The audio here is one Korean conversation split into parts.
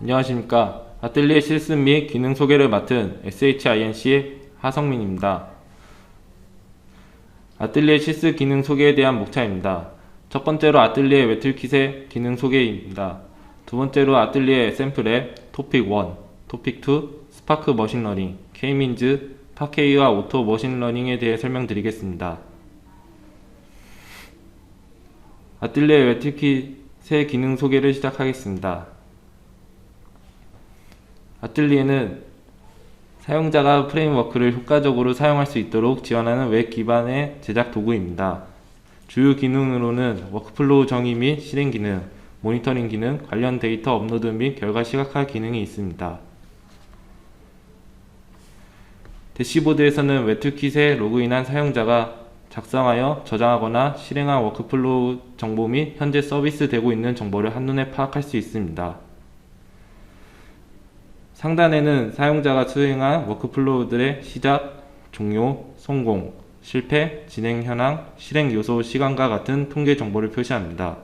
안녕하십니까. 아뜰리에 실습 및 기능 소개를 맡은 SHINC의 하성민입니다. 아뜰리에 실습 기능 소개에 대한 목차입니다. 첫 번째로 아뜰리에 매툴킷의 기능 소개입니다. 두 번째로 아뜰리에 샘플앱 토픽 1, 토픽 2, 스파크 머신러닝, K민즈, 파케이와 오토 머신러닝에 대해 설명드리겠습니다. 아뜰리에 매툴킷의 기능 소개를 시작하겠습니다. 아뜰리에는 사용자가 프레임워크를 효과적으로 사용할 수 있도록 지원하는 웹 기반의 제작 도구입니다. 주요 기능으로는 워크플로우 정의 및 실행 기능, 모니터링 기능, 관련 데이터 업로드 및 결과 시각화 기능이 있습니다. 대시보드에서는 매툴킷에 로그인한 사용자가 작성하여 저장하거나 실행한 워크플로우 정보 및 현재 서비스되고 있는 정보를 한눈에 파악할 수 있습니다. 상단에는 사용자가 수행한 워크플로우들의 시작, 종료, 성공, 실패, 진행 현황, 실행 요소 시간과 같은 통계 정보를 표시합니다.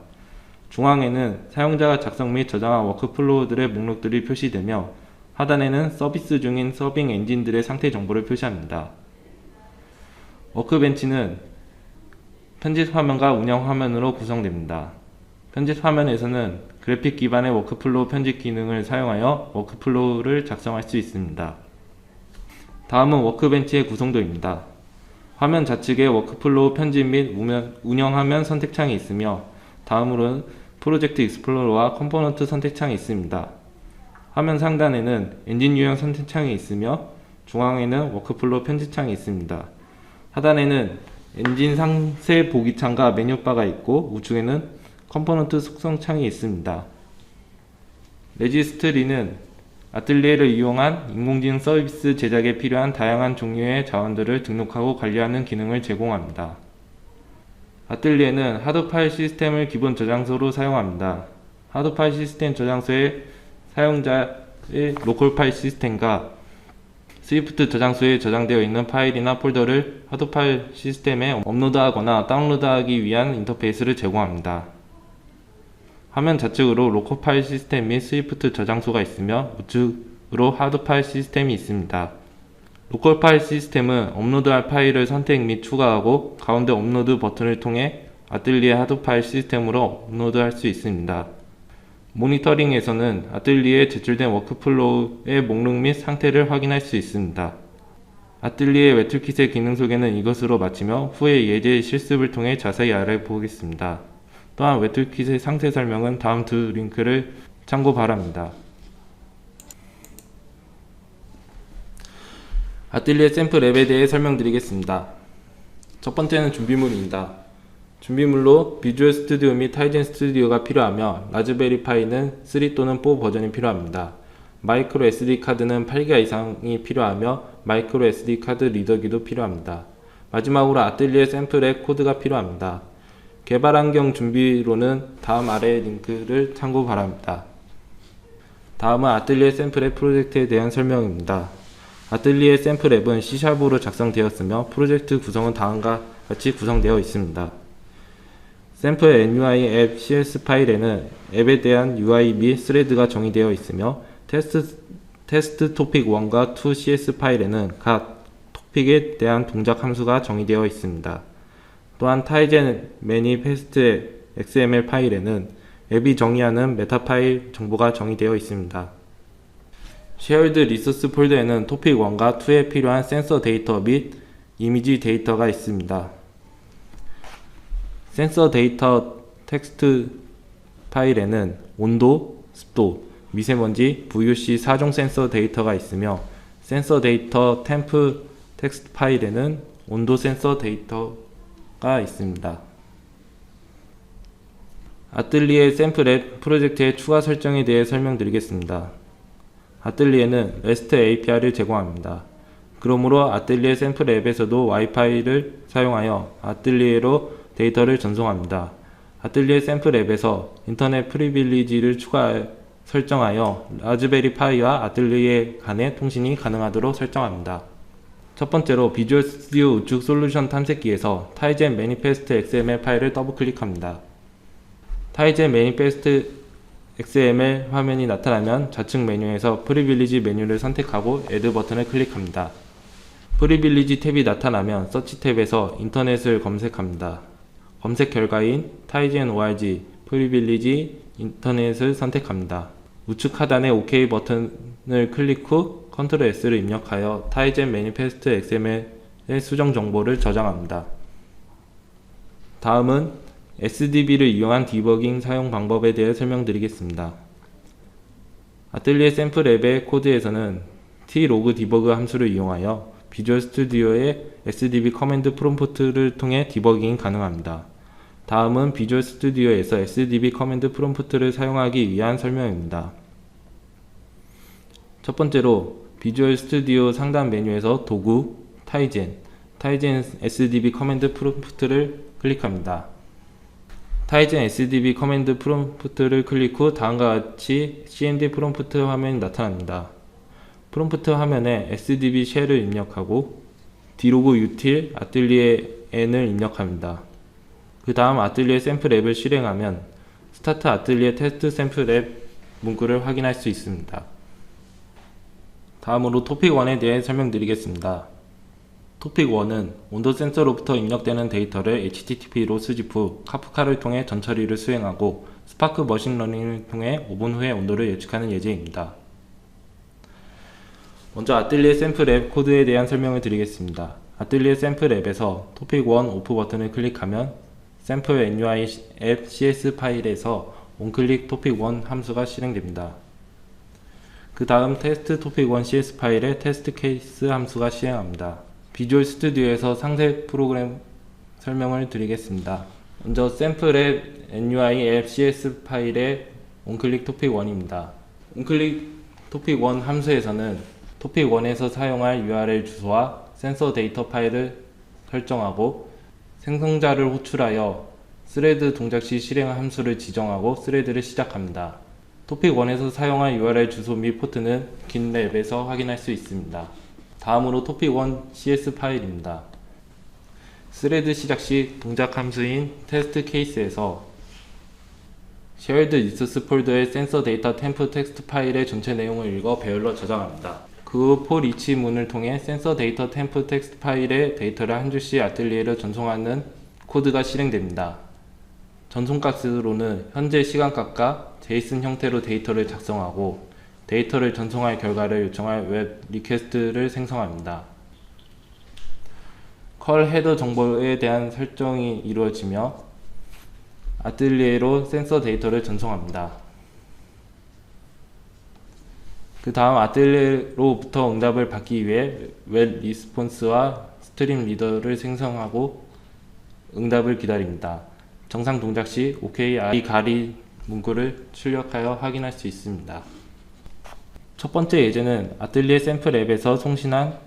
중앙에는 사용자가 작성 및 저장한 워크플로우들의 목록들이 표시되며 하단에는 서비스 중인 서빙 엔진들의 상태 정보를 표시합니다. 워크벤치는 편집 화면과 운영 화면으로 구성됩니다. 편집 화면에서는 그래픽 기반의 워크플로우 편집 기능을 사용하여 워크플로우를 작성할 수 있습니다. 다음은 워크벤치의 구성도입니다. 화면 좌측에 워크플로우 편집 및 운영화면 선택창이 있으며 다음으로는 프로젝트 익스플로러와 컴포넌트 선택창이 있습니다. 화면 상단에는 엔진 유형 선택창이 있으며 중앙에는 워크플로우 편집창이 있습니다. 하단에는 엔진 상세 보기창과 메뉴바가 있고 우측에는 컴포넌트 속성 창이 있습니다. 레지스트리는 아뜰리에를 이용한 인공지능 서비스 제작에 필요한 다양한 종류의 자원들을 등록하고 관리하는 기능을 제공합니다. 아뜰리에는 하드 파일 시스템을 기본 저장소로 사용합니다. 하드 파일 시스템 저장소에 사용자의 로컬 파일 시스템과 스위프트 저장소에 저장되어 있는 파일이나 폴더를 하드 파일 시스템에 업로드하거나 다운로드하기 위한 인터페이스를 제공합니다. 화면 좌측으로 로컬 파일 시스템 및 스위프트 저장소가 있으며 우측으로 하드 파일 시스템이 있습니다. 로컬 파일 시스템은 업로드할 파일을 선택 및 추가하고 가운데 업로드 버튼을 통해 아뜰리에 하드 파일 시스템으로 업로드할 수 있습니다. 모니터링에서는 아뜰리에에 제출된 워크플로우의 목록 및 상태를 확인할 수 있습니다. 아뜰리에 매툴킷의 기능 소개는 이것으로 마치며 후에 예제 실습을 통해 자세히 알아보겠습니다. 또한 매툴킷의 상세 설명은 다음 두 링크를 참고 바랍니다. 아뜰리에 샘플 앱에 대해 설명드리겠습니다. 첫 번째는 준비물입니다. 준비물로 비주얼 스튜디오 및 타이젠 스튜디오가 필요하며 라즈베리 파이는 3 또는 4 버전이 필요합니다. 마이크로 SD 카드는 8기가 이상이 필요하며 마이크로 SD 카드 리더기도 필요합니다. 마지막으로 아뜰리에 샘플 앱 코드가 필요합니다. 개발 환경 준비로는 다음 아래 링크를 참고 바랍니다. 다음은 아뜰리에 샘플 앱 프로젝트에 대한 설명입니다. 아뜰리에 샘플 앱은 C#으로 작성되었으며 프로젝트 구성은 다음과 같이 구성되어 있습니다. 샘플 NUI 앱 CS 파일에는 앱에 대한 UI 및 스레드가 정의되어 있으며 테스트 토픽 1과 2 CS 파일에는 각 토픽에 대한 동작 함수가 정의되어 있습니다. 또한 타이젠 매니페스트 XML 파일에는 앱이 정의하는 메타 파일 정보가 정의되어 있습니다. 쉐어드 리소스 폴더에는 토픽 1과 2에 필요한 센서 데이터 및 이미지 데이터가 있습니다. 센서 데이터 텍스트 파일에는 온도, 습도, 미세먼지, VOC 4종 센서 데이터가 있으며 센서 데이터 템프 텍스트 파일에는 온도 센서 데이터가 있습니다. 아뜰리에 샘플 앱 프로젝트의 추가 설정에 대해 설명드리겠습니다. 아뜰리에는 REST API를 제공합니다. 그러므로 아뜰리에 샘플 앱에서도 와이파이를 사용하여 아뜰리에로 데이터를 전송합니다. 아뜰리에 샘플 앱에서 인터넷 프리빌리지를 설정하여 라즈베리 파이와 아뜰리에 간의 통신이 가능하도록 설정합니다. 첫 번째로 비주얼 스튜디오 우측 솔루션 탐색기에서 타이젠 매니페스트 XML 파일을 더블 클릭합니다. 타이젠 매니페스트 XML 화면이 나타나면 좌측 메뉴에서 프리빌리지 메뉴를 선택하고 Add 버튼을 클릭합니다. 프리빌리지 탭이 나타나면 서치 탭에서 인터넷을 검색합니다. 검색 결과인 tizen.org 프리빌리지 인터넷을 선택합니다. 우측 하단의 OK 버튼을 클릭 후 Ctrl S를 입력하여 tizen manifest XML의 수정 정보를 저장합니다. 다음은 SDB를 이용한 디버깅 사용 방법에 대해 설명드리겠습니다. 아틀리에 샘플 앱의 코드에서는 tLog debug 함수를 이용하여 비주얼 스튜디오의 SDB 커맨드 프롬프트를 통해 디버깅이 가능합니다. 다음은 비주얼 스튜디오에서 SDB 커맨드 프롬프트를 사용하기 위한 설명입니다. 첫 번째로 비주얼 스튜디오 상단 메뉴에서 도구, 타이젠 SDB 커맨드 프롬프트를 클릭합니다. 타이젠 SDB 커맨드 프롬프트를 클릭 후 다음과 같이 cmd 프롬프트 화면이 나타납니다. 프롬프트 화면에 SDB 쉘을 입력하고 dlog util 아틀리에 n을 입력합니다. 그 다음 아틀리에 샘플 앱을 실행하면 스타트 아틀리에 테스트 샘플 앱 문구를 확인할 수 있습니다. 다음으로 토픽 1에 대해 설명드리겠습니다. 토픽 1은 온도 센서로부터 입력되는 데이터를 HTTP로 수집 후 카프카를 통해 전처리를 수행하고 스파크 머신러닝을 통해 5분 후에 온도를 예측하는 예제입니다. 먼저 아틀리에 샘플 앱 코드에 대한 설명을 드리겠습니다. 아틀리에 샘플 앱에서 토픽 1 오프 버튼을 클릭하면 샘플 NUI 앱 CS 파일에서 onClick 토픽 1 함수가 실행됩니다. 그 다음 테스트 토픽 1 CS 파일에 테스트 케이스 함수가 실행합니다. 비주얼 스튜디오에서 상세 프로그램 설명을 드리겠습니다. 먼저 샘플 앱 NUI 앱 CS 파일의 onClick 토픽 1입니다. onClick 토픽 1 함수에서는 토픽 1에서 사용할 URL 주소와 센서 데이터 파일을 설정하고 생성자를 호출하여 스레드 동작 시 실행 함수를 지정하고 스레드를 시작합니다. 토픽 1에서 사용할 URL 주소 및 포트는 GitLab에서 확인할 수 있습니다. 다음으로 토픽 1 CS 파일입니다. 스레드 시작 시 동작 함수인 테스트 케이스에서 shared resource 폴더의 센서 데이터 템프 텍스트 파일의 전체 내용을 읽어 배열로 저장합니다. 그 후 for each 문을 통해 센서 데이터 템프 텍스트 파일의 데이터를 한 줄씩 아틀리에로 전송하는 코드가 실행됩니다. 전송값으로는 현재 시간값과 JSON 형태로 데이터를 작성하고 데이터를 전송할 결과를 요청할 웹 리퀘스트를 생성합니다. 컬 헤더 정보에 대한 설정이 이루어지며 아틀리에로 센서 데이터를 전송합니다. 그 다음 아틀리에로부터 응답을 받기 위해 웹 리스폰스와 스트림 리더를 생성하고 응답을 기다립니다. 정상 동작 시 OK I 가리 문구를 출력하여 확인할 수 있습니다. 첫 번째 예제는 아틀리에 샘플 앱에서 송신한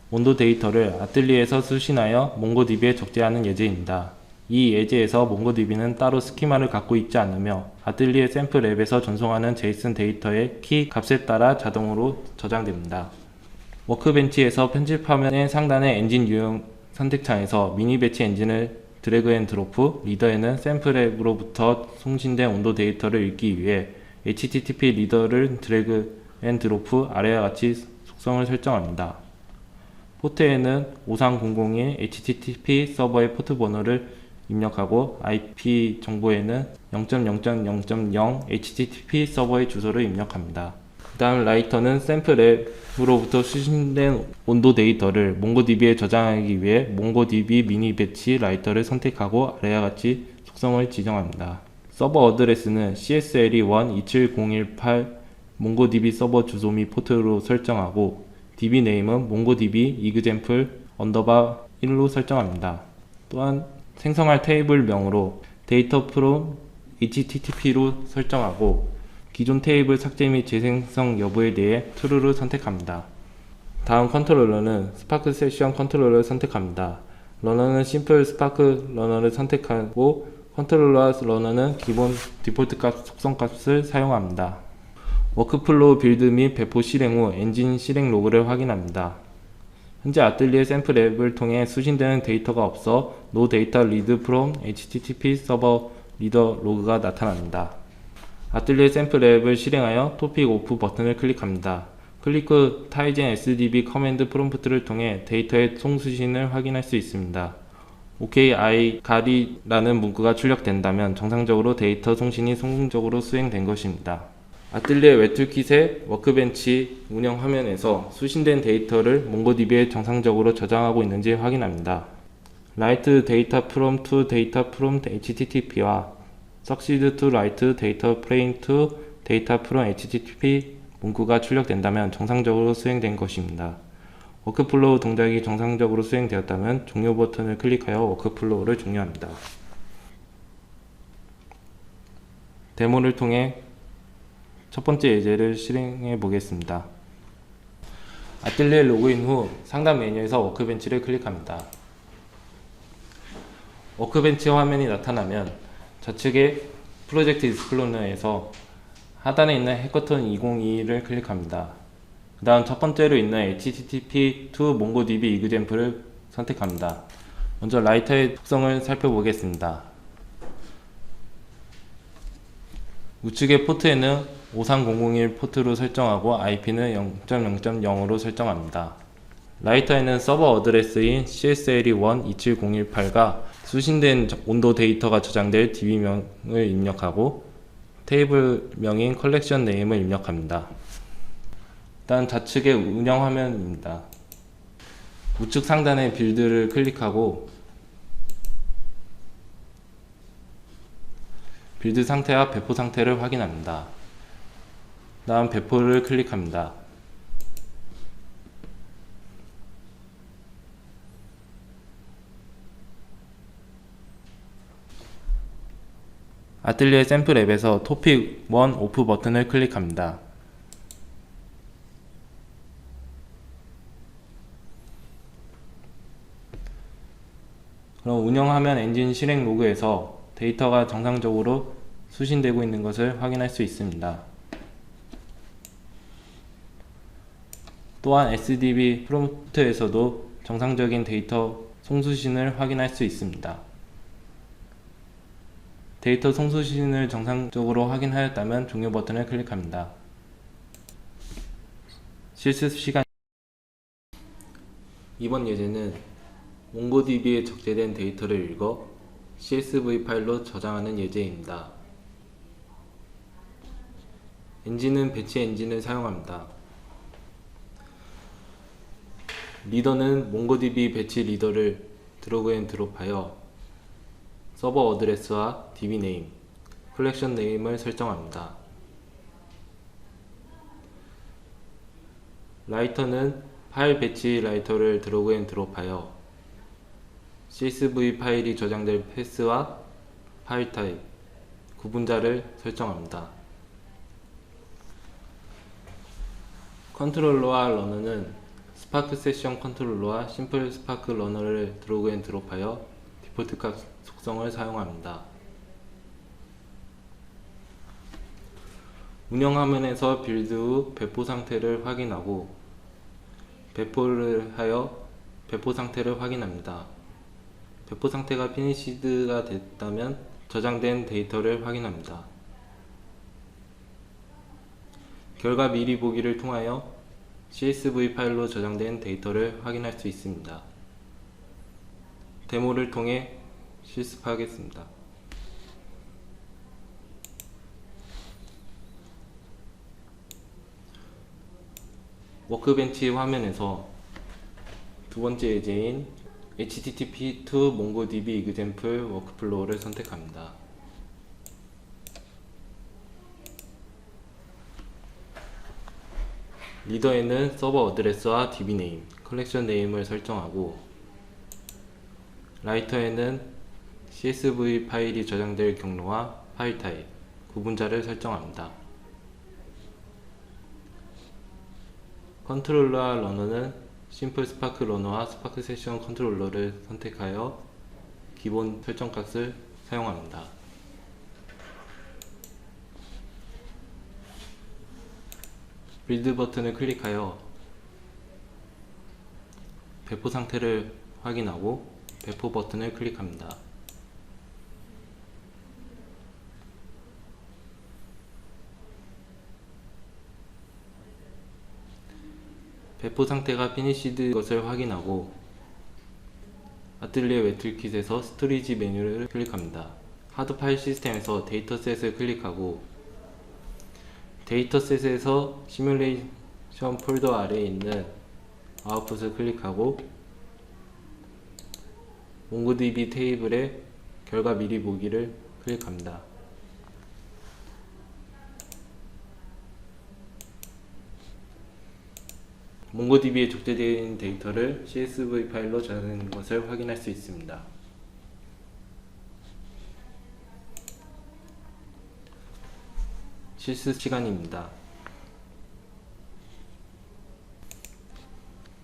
온도 데이터를 아틀리에에서 수신하여 몽고DB에 적재하는 예제입니다. 이 예제에서 몽고DB는 따로 스키마를 갖고 있지 않으며 아틀리에 샘플 앱에서 전송하는 JSON 데이터의 키 값에 따라 자동으로 저장됩니다. 워크벤치에서 편집 화면의 상단의 엔진 유형 선택창에서 미니 배치 엔진을 드래그 앤 드롭 후 리더에는 샘플 앱으로부터 송신된 온도 데이터를 읽기 위해 HTTP 리더를 드래그 앤 드롭 후 아래와 같이 속성을 설정합니다. 포트에는 5300의 HTTP 서버의 포트 번호를 입력하고 IP 정보에는 0.0.0.0 HTTP 서버의 주소를 입력합니다. 그 다음 라이터는 샘플 앱으로부터 수신된 온도 데이터를 몽고DB에 저장하기 위해 몽고DB 미니 배치 라이터를 선택하고 아래와 같이 속성을 지정합니다. 서버 어드레스는 CSLE1 27018 몽고DB 서버 주소 및 포트로 설정하고 DB 네임은 몽고DB example _ 1로 설정합니다. 또한 생성할 테이블 명으로 data from HTTP로 설정하고 기존 테이블 삭제 및 재생성 여부에 대해 true를 선택합니다. 다음 컨트롤러는 스파크 세션 컨트롤러를 선택합니다. 러너는 심플 스파크 러너를 선택하고 컨트롤러 러너는 기본 디폴트 값 속성 값을 사용합니다. 워크플로우 빌드 및 배포 실행 후 엔진 실행 로그를 확인합니다. 현재 아틀리에 샘플 앱을 통해 수신되는 데이터가 없어 No data read from HTTP 서버 리더 로그가 나타납니다. 아틀리에 샘플 앱을 실행하여 토픽 오프 버튼을 클릭합니다. 클릭 후 타이젠 SDB 커맨드 프롬프트를 통해 데이터의 송수신을 확인할 수 있습니다. OK, I, 가리라는 문구가 출력된다면 정상적으로 데이터 송신이 성공적으로 수행된 것입니다. 아틀리에 웹툴킷의 워크벤치 운영 화면에서 수신된 데이터를 몽고DB에 정상적으로 저장하고 있는지 확인합니다. Write data from to data from HTTP와 Succeed to write data frame to data from HTTP 문구가 출력된다면 정상적으로 수행된 것입니다. 워크플로우 동작이 정상적으로 수행되었다면 종료 버튼을 클릭하여 워크플로우를 종료합니다. 데모를 통해 첫 번째 예제를 실행해 보겠습니다. 아틀리에 로그인 후 상단 메뉴에서 워크벤치를 클릭합니다. 워크벤치 화면이 나타나면 좌측의 프로젝트 익스플로러에서 하단에 있는 해커톤 2022를 클릭합니다. 그 다음 첫 번째로 있는 HTTP to MongoDB example을 선택합니다. 먼저 라이터의 특성을 살펴보겠습니다. 우측의 포트에는 53001 포트로 설정하고 IP는 0.0.0으로 설정합니다. 라이터에는 서버 어드레스인 CSLE1 27018과 수신된 온도 데이터가 저장될 DB명을 입력하고 테이블명인 컬렉션 네임을 입력합니다. 일단 좌측의 운영 화면입니다. 우측 상단의 빌드를 클릭하고 빌드 상태와 배포 상태를 확인합니다. 다음 배포를 클릭합니다. 아틀리에 샘플 앱에서 토픽 1 오프 버튼을 클릭합니다. 그럼 운영화면 엔진 실행 로그에서 데이터가 정상적으로 수신되고 있는 것을 확인할 수 있습니다. 또한 SDB 프롬프트에서도 정상적인 데이터 송수신을 확인할 수 있습니다. 데이터 송수신을 정상적으로 확인하였다면 종료 버튼을 클릭합니다. 실습 시간. 이번 예제는 몽고DB에 적재된 데이터를 읽어 CSV 파일로 저장하는 예제입니다. 엔진은 배치 엔진을 사용합니다. 리더는 몽고DB 배치 리더를 드래그 앤 드롭하여 서버 어드레스와 DB 네임, 컬렉션 네임을 설정합니다. 라이터는 파일 배치 라이터를 드래그 앤 드롭하여 CSV 파일이 저장될 패스와 파일 타입, 구분자를 설정합니다. 컨트롤러와 러너는 스파크 세션 컨트롤러와 심플 스파크 러너를 드래그 앤 드롭하여 디폴트 값 속성을 사용합니다. 운영 화면에서 빌드 후 배포 상태를 확인하고 배포를 하여 배포 상태를 확인합니다. 배포 상태가 피니시드가 됐다면 저장된 데이터를 확인합니다. 결과 미리 보기를 통하여 CSV 파일로 저장된 데이터를 확인할 수 있습니다. 데모를 통해 실습하겠습니다. 워크벤치 화면에서 두 번째 예제인 HTTP to MongoDB example workflow를 선택합니다. 리더에는 서버 어드레스와 DB 네임, 컬렉션 네임을 설정하고 라이터에는 CSV 파일이 저장될 경로와 파일 타입, 구분자를 설정합니다. 컨트롤러와 러너는 심플 스파크 러너와 스파크 세션 컨트롤러를 선택하여 기본 설정 값을 사용합니다. 빌드 버튼을 클릭하여 배포 상태를 확인하고 배포 버튼을 클릭합니다. 배포 상태가 피니시드 것을 확인하고 아틀리에 웨틀킷에서 스토리지 메뉴를 클릭합니다. 하드 파일 시스템에서 데이터셋을 클릭하고 데이터셋에서 시뮬레이션 폴더 아래에 있는 아웃풋을 클릭하고 몽고DB 테이블에 결과 미리 보기를 클릭합니다. 몽고DB에 족제된 데이터를 CSV 파일로 저장된 것을 확인할 수 있습니다. 실습 시간입니다.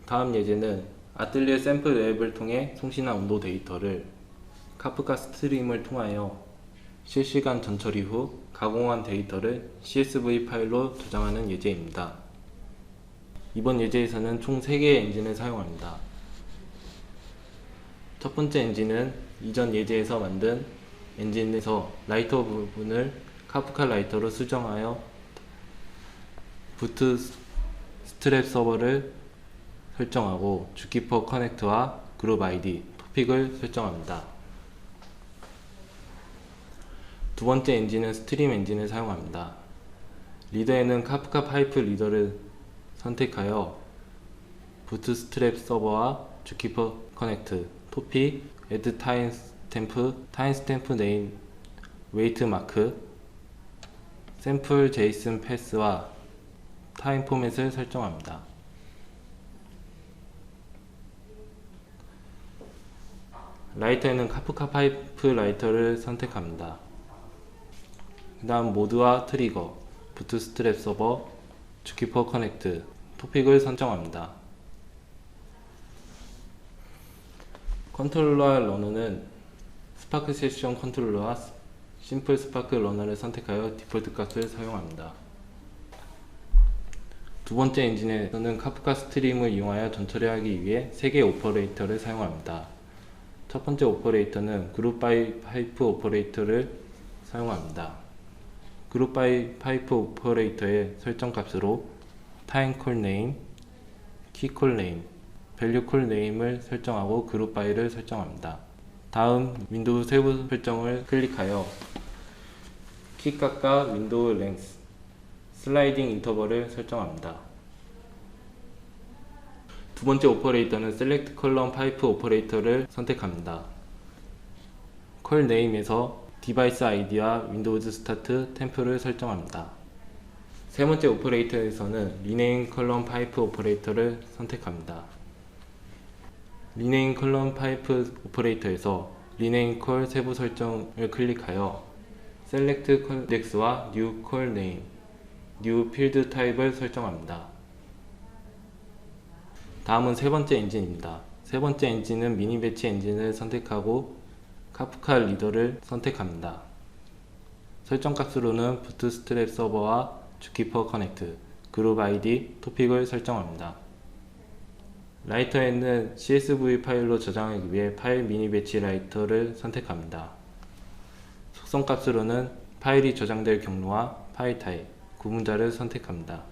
다음 예제는 아틀리에 샘플 앱을 통해 송신한 온도 데이터를 카프카 스트림을 통하여 실시간 전처리 후 가공한 데이터를 CSV 파일로 저장하는 예제입니다. 이번 예제에서는 총 3개의 엔진을 사용합니다. 첫 번째 엔진은 이전 예제에서 만든 엔진에서 라이터 부분을 카프카 라이터로 수정하여 부트 스트랩 서버를 설정하고 주키퍼 커넥트와 그룹 아이디, 토픽을 설정합니다. 두 번째 엔진은 스트림 엔진을 사용합니다. 리더에는 카프카 파이프 리더를 선택하여 부트스트랩 서버와 주키퍼 커넥트, 토픽, add 타임스탬프 네임, 웨이트 마크, 샘플 제이슨 패스와 타임 포맷을 설정합니다. 라이터에는 카프카 파이프 라이터를 선택합니다. 그 다음 모드와 트리거, 부트스트랩 서버, 주키퍼 커넥트, 토픽을 선정합니다. 컨트롤러와 러너는 스파크 세션 컨트롤러와 심플 스파크 러너를 선택하여 디폴트 값을 사용합니다. 두 번째 엔진에서는 카프카 스트림을 이용하여 전처리하기 위해 3개의 오퍼레이터를 사용합니다. 첫 번째 오퍼레이터는 그룹 바이 파이프 오퍼레이터를 사용합니다. 그룹 바이 파이프 오퍼레이터의 설정 값으로 타임 콜 네임, 키 콜 네임, 밸류 콜 네임을 설정하고 그룹 바이를 설정합니다. 다음 윈도우 세부 설정을 클릭하여 키값과 윈도우 랭스, 슬라이딩 인터벌을 설정합니다. 두 번째 오퍼레이터는 셀렉트 컬럼 파이프 오퍼레이터를 선택합니다. 콜 네임에서 디바이스 아이디와 윈도우즈 스타트 템프를 설정합니다. 세 번째 오퍼레이터에서는 리네임 컬럼 파이프 오퍼레이터를 선택합니다. 리네임 컬럼 파이프 오퍼레이터에서 리네임 콜 세부 설정을 클릭하여 셀렉트 콜덱스와 뉴 콜 네임, 뉴 필드 타입을 설정합니다. 다음은 세 번째 엔진입니다. 세 번째 엔진은 미니 배치 엔진을 선택하고 카프카 리더를 선택합니다. 설정 값으로는 부트스트랩 서버와 주키퍼 커넥트, 그룹 아이디, 토픽을 설정합니다. 라이터에는 CSV 파일로 저장하기 위해 파일 미니 배치 라이터를 선택합니다. 속성 값으로는 파일이 저장될 경로와 파일 타입, 구분자를 선택합니다.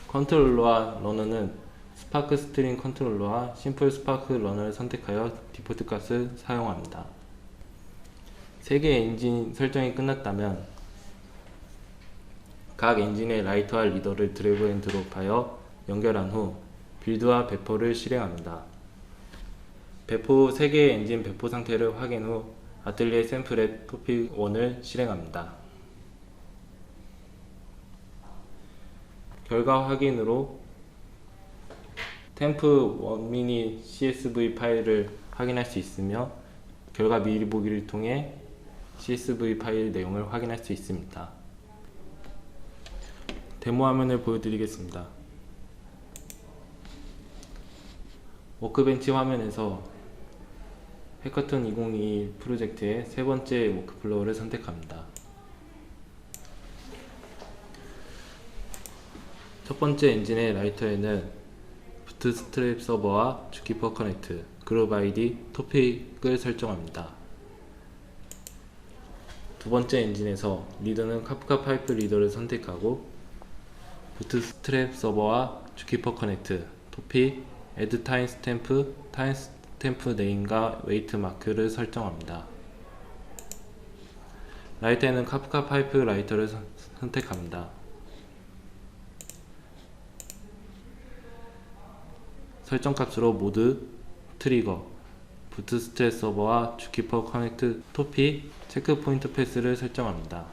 컨트롤러와 러너는 스파크 스트림 컨트롤러와 심플 스파크 러너를 선택하여 디폴트 값을 사용합니다. 3개의 엔진 설정이 끝났다면 각 엔진의 라이터와 리더를 드래그 앤 드롭하여 연결한 후 빌드와 배포를 실행합니다. 배포 3개의 엔진 배포 상태를 확인 후 아틀리에 샘플 앱 토픽 1을 실행합니다. 결과 확인으로 템프 1미니 CSV 파일을 확인할 수 있으며 결과 미리 보기를 통해 CSV 파일 내용을 확인할 수 있습니다. 데모 화면을 보여드리겠습니다. 워크벤치 화면에서 해커톤 2021 프로젝트의 세 번째 워크플로우를 선택합니다. 첫 번째 엔진의 라이터에는 부트스트랩 서버와 주키퍼 커넥트, 그룹 아이디, 토픽을 설정합니다. 두 번째 엔진에서 리더는 카프카 파이프 리더를 선택하고 부트스트랩 서버와 주키퍼 커넥트, 토픽, add 타임스탬프, 타임스탬프 네임과 웨이트 마크를 설정합니다. 라이터에는 카프카 파이프 라이터를 선택합니다. 설정 값으로 모드, 트리거, 부트스트랩 서버와 주키퍼 커넥트 토픽, 체크 포인트 패스를 설정합니다.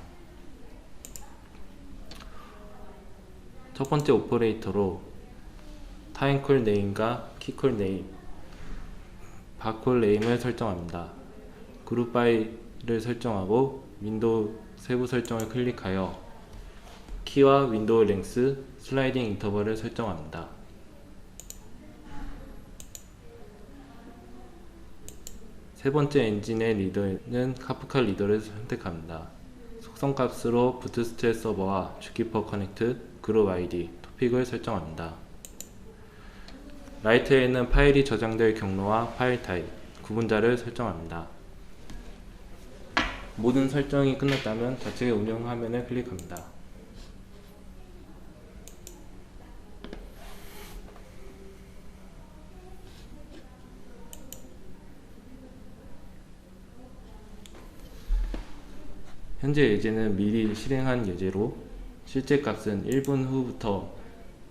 첫 번째 오퍼레이터로 타임콜 네임과 키콜 네임, 바콜 네임을 설정합니다. 그룹 바이를 설정하고 윈도우 세부 설정을 클릭하여 키와 윈도우 랭스, 슬라이딩 인터벌을 설정합니다. 세 번째 엔진의 리더는 카프카 리더를 선택합니다. 속성 값으로 부트스트랩 서버와 주키퍼 커넥트, 그룹 아이디, 토픽을 설정합니다. 라이터에는 파일이 저장될 경로와 파일 타입, 구분자를 설정합니다. 모든 설정이 끝났다면 좌측의 운영 화면을 클릭합니다. 현재 예제는 미리 실행한 예제로 실제 값은 1분 후부터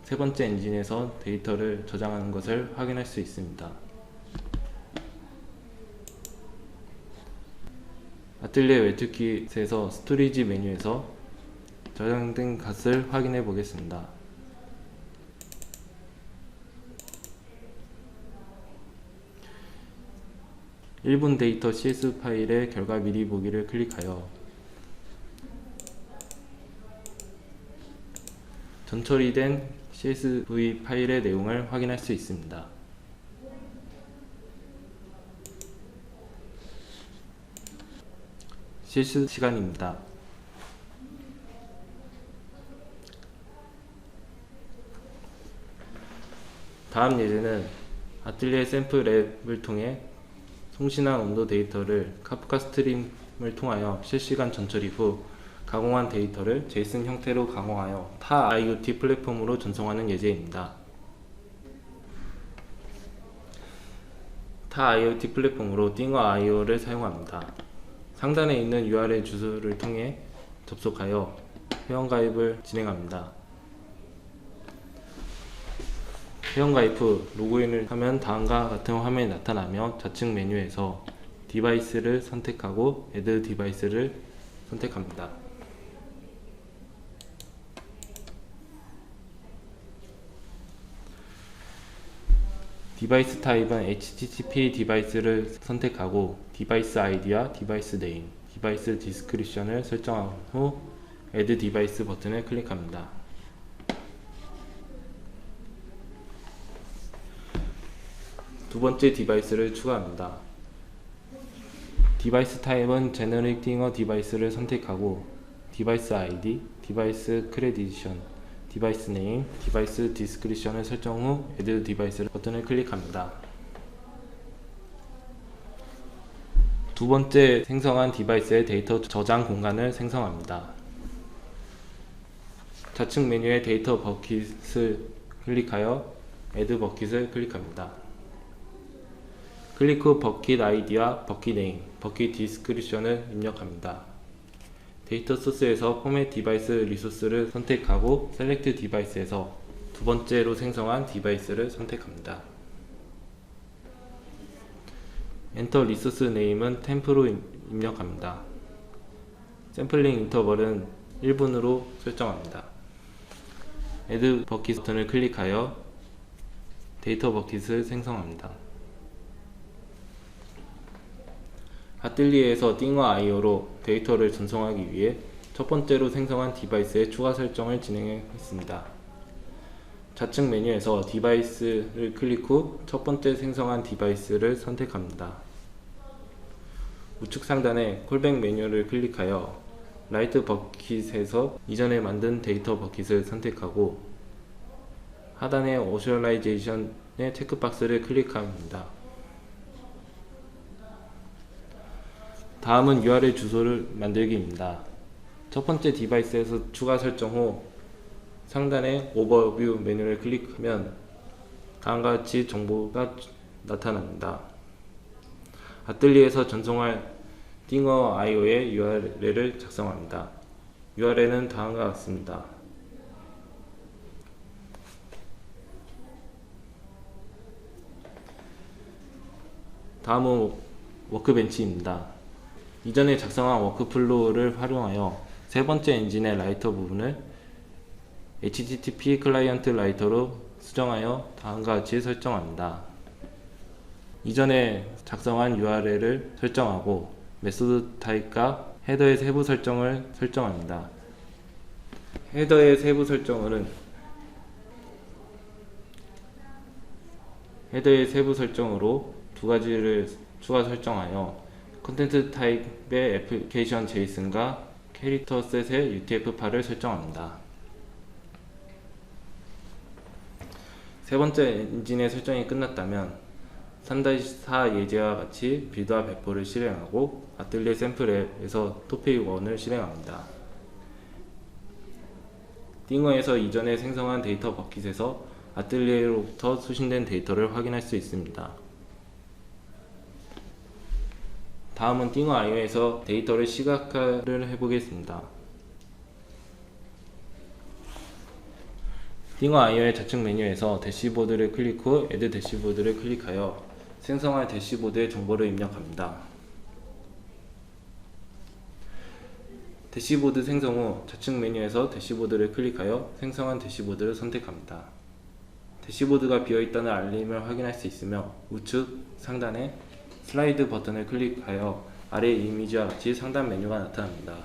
세 번째 엔진에서 데이터를 저장하는 것을 확인할 수 있습니다. 아틀리에 웨트킷에서 스토리지 메뉴에서 저장된 값을 확인해 보겠습니다. (1분) 데이터 CS 파일의 결과 미리 보기를 클릭하여 전처리된 CSV 파일의 내용을 확인할 수 있습니다. 실습 시간입니다. 다음 예제는 아틀리에 샘플 랩을 통해 송신한 온도 데이터를 카프카 스트림을 통하여 실시간 전처리 후 가공한 데이터를 JSON 형태로 가공하여 타 IoT 플랫폼으로 전송하는 예제입니다. 타 IoT 플랫폼으로 띵어 IO를 사용합니다. 상단에 있는 URL 주소를 통해 접속하여 회원가입을 진행합니다. 회원가입 후 로그인을 하면 다음과 같은 화면이 나타나며 좌측 메뉴에서 디바이스를 선택하고 Add 디바이스를 선택합니다. 디바이스 타입은 HTTP 디바이스를 선택하고 디바이스 아이디와 디바이스 네임, 디바이스 디스크립션을 설정한 후 Add 디바이스 버튼을 클릭합니다. 두 번째 디바이스를 추가합니다. 디바이스 타입은 제너릭 띵어 디바이스를 선택하고 디바이스 아이디, 디바이스 크레디션, 디바이스 네임, 디바이스 디스크립션을 설정 후 Add 디바이스 버튼을 클릭합니다. 두 번째 생성한 디바이스의 데이터 저장 공간을 생성합니다. 좌측 메뉴의 데이터 버킷을 클릭하여 Add 버킷을 클릭합니다. 클릭 후 버킷 아이디와 버킷 네임, 버킷 디스크립션을 입력합니다. 데이터 소스에서 포맷 디바이스 리소스를 선택하고 셀렉트 디바이스에서 두 번째로 생성한 디바이스를 선택합니다. 엔터 리소스 네임은 템프로 입력합니다. 샘플링 인터벌은 1분으로 설정합니다. Add 버킷 버튼을 클릭하여 데이터 버킷을 생성합니다. 아틀리에에서 띵어 IO로 데이터를 전송하기 위해 첫 번째로 생성한 디바이스의 추가 설정을 진행했습니다. 좌측 메뉴에서 디바이스를 클릭 후 첫 번째 생성한 디바이스를 선택합니다. 우측 상단에 콜백 메뉴를 클릭하여 라이트 버킷에서 이전에 만든 데이터 버킷을 선택하고 하단의 오셔라이제이션의 체크박스를 클릭합니다. 다음은 URL 주소를 만들기입니다. 첫 번째 디바이스에서 추가 설정 후 상단의 오버뷰 메뉴를 클릭하면 다음과 같이 정보가 나타납니다. 아뜰리에에서 전송할 띵어 IO의 URL을 작성합니다. URL은 다음과 같습니다. 다음은 워크벤치입니다. 이전에 작성한 워크플로우를 활용하여 세 번째 엔진의 라이터 부분을 HTTP 클라이언트 라이터로 수정하여 다음과 같이 설정합니다. 이전에 작성한 URL을 설정하고 메소드 타입과 헤더의 세부 설정을 설정합니다. 헤더의 세부 설정으로 두 가지를 추가 설정하여 컨텐트 타입의 애플리케이션 제이슨과 캐릭터 셋의 UTF-8을 설정합니다. 세 번째 엔진의 설정이 끝났다면 3-4 예제와 같이 빌드와 배포를 실행하고 아뜰리에 샘플 앱에서 토픽 1을 실행합니다. 띵어에서 이전에 생성한 데이터 버킷에서 아뜰리에로부터 수신된 데이터를 확인할 수 있습니다. 다음은 띵어 IO에서 데이터를 시각화를 해보겠습니다. 띵어 IO의 좌측 메뉴에서 대시보드를 클릭 후 Add 대시보드를 클릭하여 생성할 대시보드의 정보를 입력합니다. 대시보드 생성 후 좌측 메뉴에서 대시보드를 클릭하여 생성한 대시보드를 선택합니다. 대시보드가 비어있다는 알림을 확인할 수 있으며 우측 상단에 슬라이드 버튼을 클릭하여 아래 이미지와 같이 상단 메뉴가 나타납니다.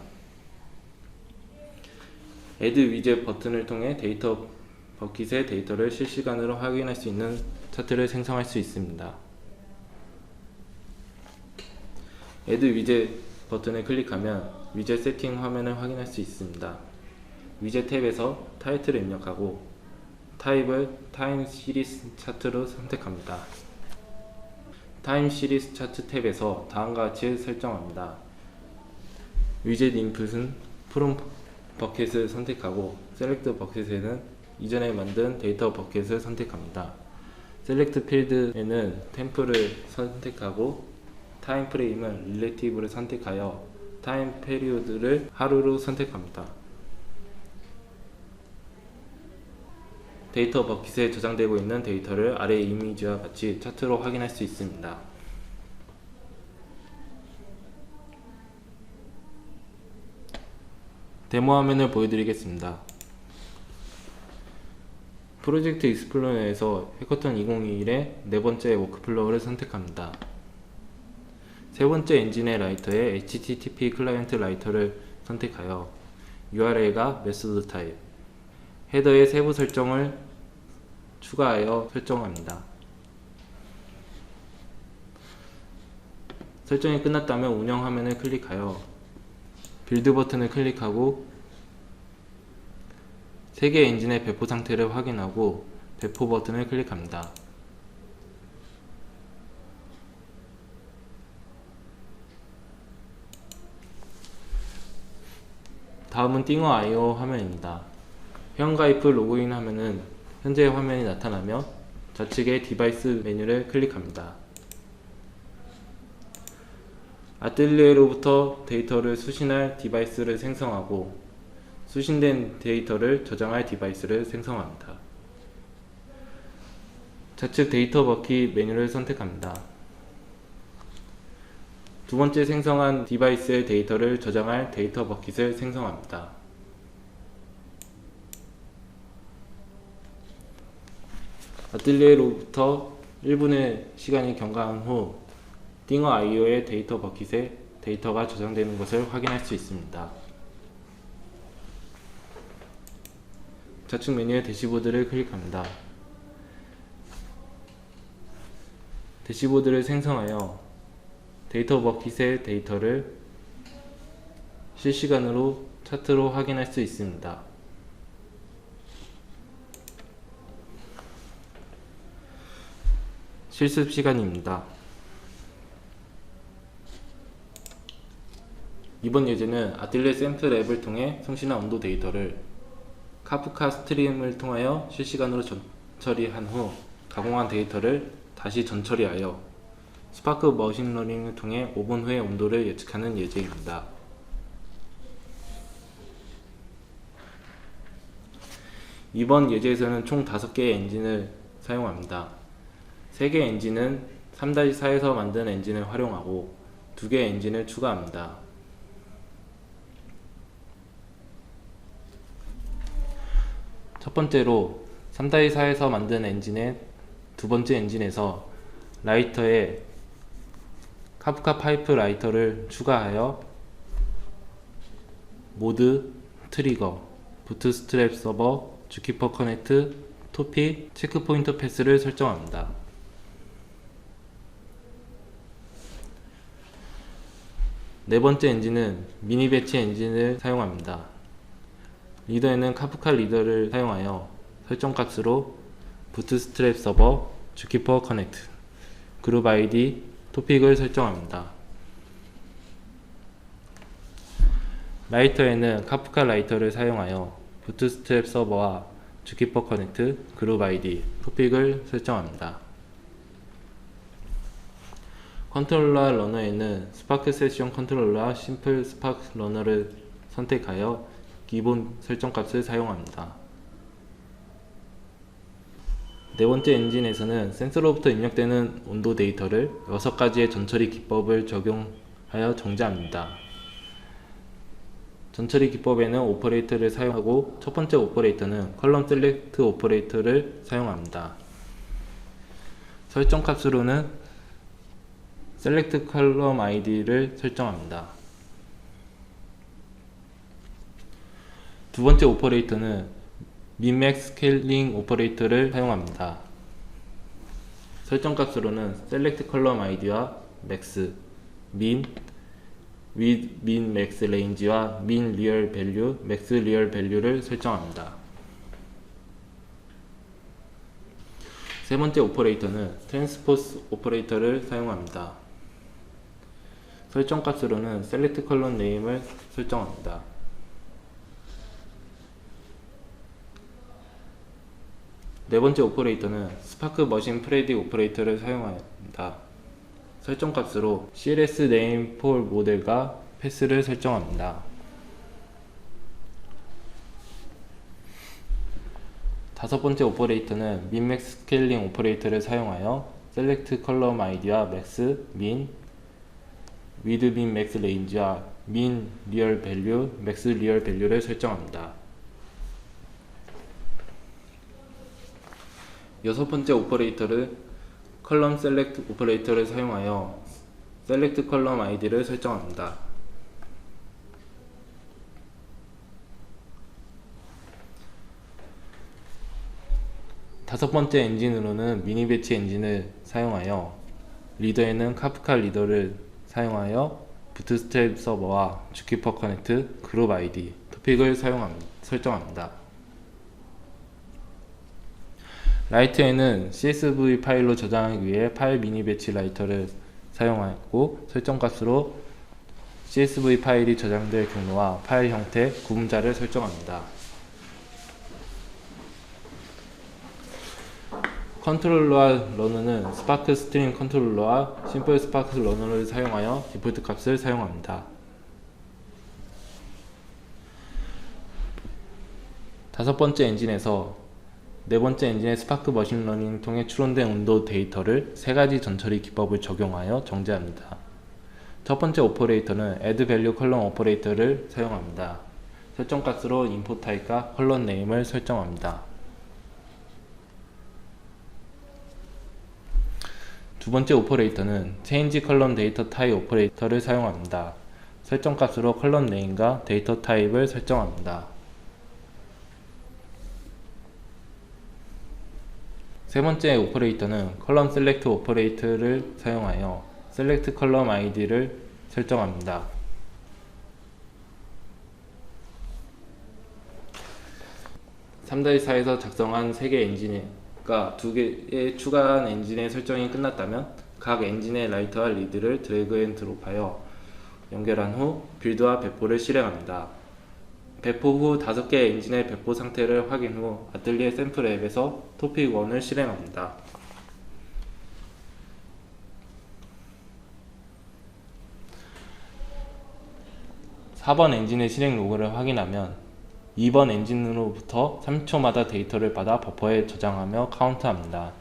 Add 위젯 버튼을 통해 데이터 버킷의 데이터를 실시간으로 확인할 수 있는 차트를 생성할 수 있습니다. Add 위젯 버튼을 클릭하면 위젯 세팅 화면을 확인할 수 있습니다. 위젯 탭에서 타이틀을 입력하고 타입을 타임 시리즈 차트로 선택합니다. 타임 시리즈 차트 탭에서 다음과 같이 설정합니다. 위젯 인풋은 프롬 버킷을 선택하고 셀렉트 버킷에는 이전에 만든 데이터 버킷을 선택합니다. 셀렉트 필드에는 템플을 선택하고 타임 프레임은 릴레이티브를 선택하여 타임 페리오드를 하루로 선택합니다. 데이터 버킷에 저장되고 있는 데이터를 아래 이미지와 같이 차트로 확인할 수 있습니다. 데모 화면을 보여드리겠습니다. 프로젝트 익스플로러에서 해커톤 2021의 네 번째 워크플로우를 선택합니다. 세 번째 엔진의 라이터에 HTTP 클라이언트 라이터를 선택하여 URL과 메소드 타입, 헤더의 세부 설정을 추가하여 설정합니다. 설정이 끝났다면 운영 화면을 클릭하여 빌드 버튼을 클릭하고 3개 엔진의 배포 상태를 확인하고 배포 버튼을 클릭합니다. 다음은 띵어 IO 화면입니다. 회원가입 로그인 하면은 현재 화면이 나타나며 좌측의 디바이스 메뉴를 클릭합니다. 아뜰리에로부터 데이터를 수신할 디바이스를 생성하고 수신된 데이터를 저장할 디바이스를 생성합니다. 좌측 데이터 버킷 메뉴를 선택합니다. 두 번째 생성한 디바이스의 데이터를 저장할 데이터 버킷을 생성합니다. 아뜰리에로부터 1분의 시간이 경과한 후 띵어 IO의 데이터 버킷에 데이터가 저장되는 것을 확인할 수 있습니다. 좌측 메뉴의 대시보드를 클릭합니다. 대시보드를 생성하여 데이터 버킷의 데이터를 실시간으로 차트로 확인할 수 있습니다. 실습 시간입니다. 이번 예제는 아뜰리에 샘플 앱을 통해 성신화 온도 데이터를 카프카 스트림을 통하여 실시간으로 전처리한 후 가공한 데이터를 다시 전처리하여 스파크 머신러닝을 통해 5분 후의 온도를 예측하는 예제입니다. 이번 예제에서는 총 5개의 엔진을 사용합니다. 3개의 엔진은 3-4에서 만든 엔진을 활용하고 2개의 엔진을 추가합니다. 첫 번째로 3-4에서 만든 엔진의 두 번째 엔진에서 라이터에 카프카 파이프 라이터를 추가하여 모드, 트리거, 부트스트랩 서버, 주키퍼 커넥트, 토픽, 체크포인트 패스를 설정합니다. 네 번째 엔진은 미니 배치 엔진을 사용합니다. 리더에는 카프카 리더를 사용하여 설정 값으로 부트스트랩 서버, 주키퍼 커넥트, 그룹 ID, 토픽을 설정합니다. 라이터에는 카프카 라이터를 사용하여 부트스트랩 서버와 주키퍼 커넥트, 그룹 ID, 토픽을 설정합니다. 컨트롤러 러너에는 스파크 세션 컨트롤러와 심플 스파크 러너를 선택하여 기본 설정값을 사용합니다. 네 번째 엔진에서는 센서로부터 입력되는 온도 데이터를 6가지의 전처리 기법을 적용하여 정지합니다. 전처리 기법에는 오퍼레이터를 사용하고 첫 번째 오퍼레이터는 컬럼 셀렉트 오퍼레이터를 사용합니다. 설정 값으로는 셀렉트 컬럼 ID를 설정합니다. 두 번째 오퍼레이터는 민맥스 스케일링 오퍼레이터를 사용합니다. 설정 값으로는 셀렉트 컬럼 ID와 맥스, 민, with min max range와 min real value, max real value를 설정합니다. 세 번째 오퍼레이터는 트랜스포스 오퍼레이터를 사용합니다. 설정 값으로는 select column name을 설정합니다. 네 번째 오퍼레이터는 스파크 머신 프레딕 오퍼레이터를 사용합니다. 설정 값으로 CLS name for 모델과 패스를 설정합니다. 다섯 번째 오퍼레이터는 민맥스 스케일링 오퍼레이터를 사용하여 select column id와 max, min, with min max range와 min real value, max real value를 설정합니다. 여섯 번째 오퍼레이터를 컬럼 셀렉트 오퍼레이터를 사용하여 셀렉트 컬럼 아이디를 설정합니다. 다섯 번째 엔진으로는 미니 배치 엔진을 사용하여 리더에는 카프카 리더를 사용하여 부트스트랩 서버와 주키퍼 커넥트, 그룹 아이디, 토픽을 설정합니다. 라이터에는 CSV 파일로 저장하기 위해 파일 미니 배치 라이터를 사용하고 설정 값으로 CSV 파일이 저장될 경로와 파일 형태, 구분자를 설정합니다. 컨트롤러와 러너는 스파크 스트림 컨트롤러와 심플 스파크 러너를 사용하여 디폴트 값을 사용합니다. 다섯 번째 엔진에서 네 번째 엔진의 스파크 머신러닝을 통해 추론된 온도 데이터를 세 가지 전처리 기법을 적용하여 정지합니다. 첫 번째 오퍼레이터는 add value column 오퍼레이터를 사용합니다. 설정 값으로 input type과 column name을 설정합니다. 두 번째 오퍼레이터는 change column data type 오퍼레이터를 사용합니다. 설정 값으로 column name과 데이터 타입을 설정합니다. 세 번째 오퍼레이터는 컬럼 셀렉트 오퍼레이터를 사용하여 셀렉트 컬럼 아이디를 설정합니다. (3-4) 에서 작성한 3개 엔진과 2개의 추가한 엔진의 설정이 끝났다면 각 엔진의 라이터와 리드를 드래그 앤 드롭하여 연결한 후 빌드와 배포를 실행합니다. 배포 후 5개 엔진의 배포 상태를 확인 후 아틀리에 샘플 앱에서 토픽 1을 실행합니다. 4번 엔진의 실행 로그를 확인하면 2번 엔진으로부터 30초마다 데이터를 받아 버퍼에 저장하며 카운트합니다.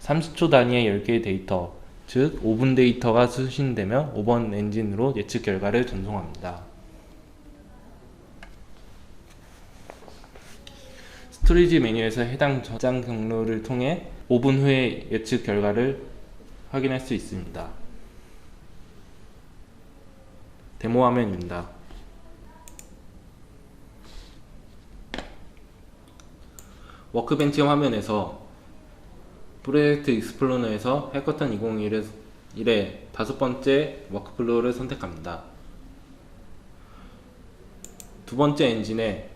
30초 단위의 10개의 데이터, 즉 5분 데이터가 수신되면 5번 엔진으로 예측 결과를 전송합니다. 스토리지 메뉴에서 해당 저장 경로를 통해 5분 후에 예측 결과를 확인할 수 있습니다. 데모 화면입니다. 워크벤치 화면에서 프로젝트 익스플로러에서 해커턴 2021의 5번째 워크플로우를 선택합니다. 두 번째 엔진에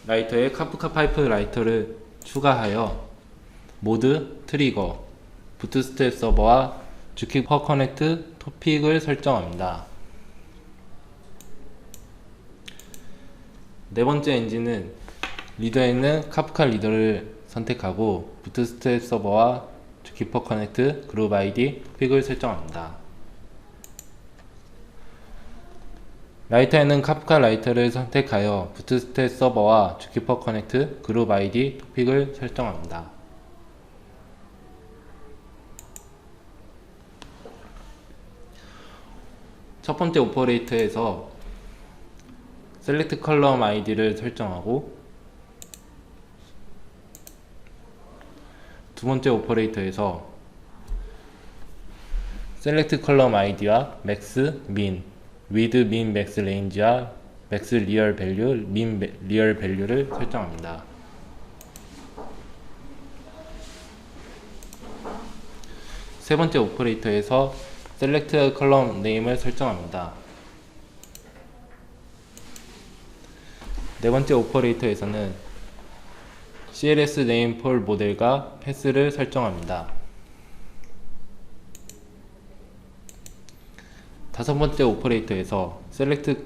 라이터에 카프카 파이프 라이터를 추가하여 모드, 트리거, 부트스트랩 서버와 주키퍼 커넥트 토픽을 설정합니다. 네 번째 엔진은 리더에 있는 카프카 리더를 선택하고 부트스트랩 서버와 주키퍼 커넥트, 그룹 아이디, 토픽을 설정합니다. 라이터에는 카프카 라이터를 선택하여 부트스트랩 서버와 주키퍼 커넥트, 그룹 아이디, 토픽을 설정합니다. 첫 번째 오퍼레이터에서 셀렉트 컬럼 아이디를 설정하고 두 번째 오퍼레이터에서 셀렉트 컬럼 아이디와 맥스, 민, 위드, 민, 맥스 레인지와 맥스 리얼 밸류, 민 리얼 밸류를 설정합니다. 세 번째 오퍼레이터에서 셀렉트 컬럼 네임을 설정합니다. 네 번째 오퍼레이터에서는 CLS 네임 폴 모델과 패스를 설정합니다. 다섯 번째 오퍼레이터에서 셀렉트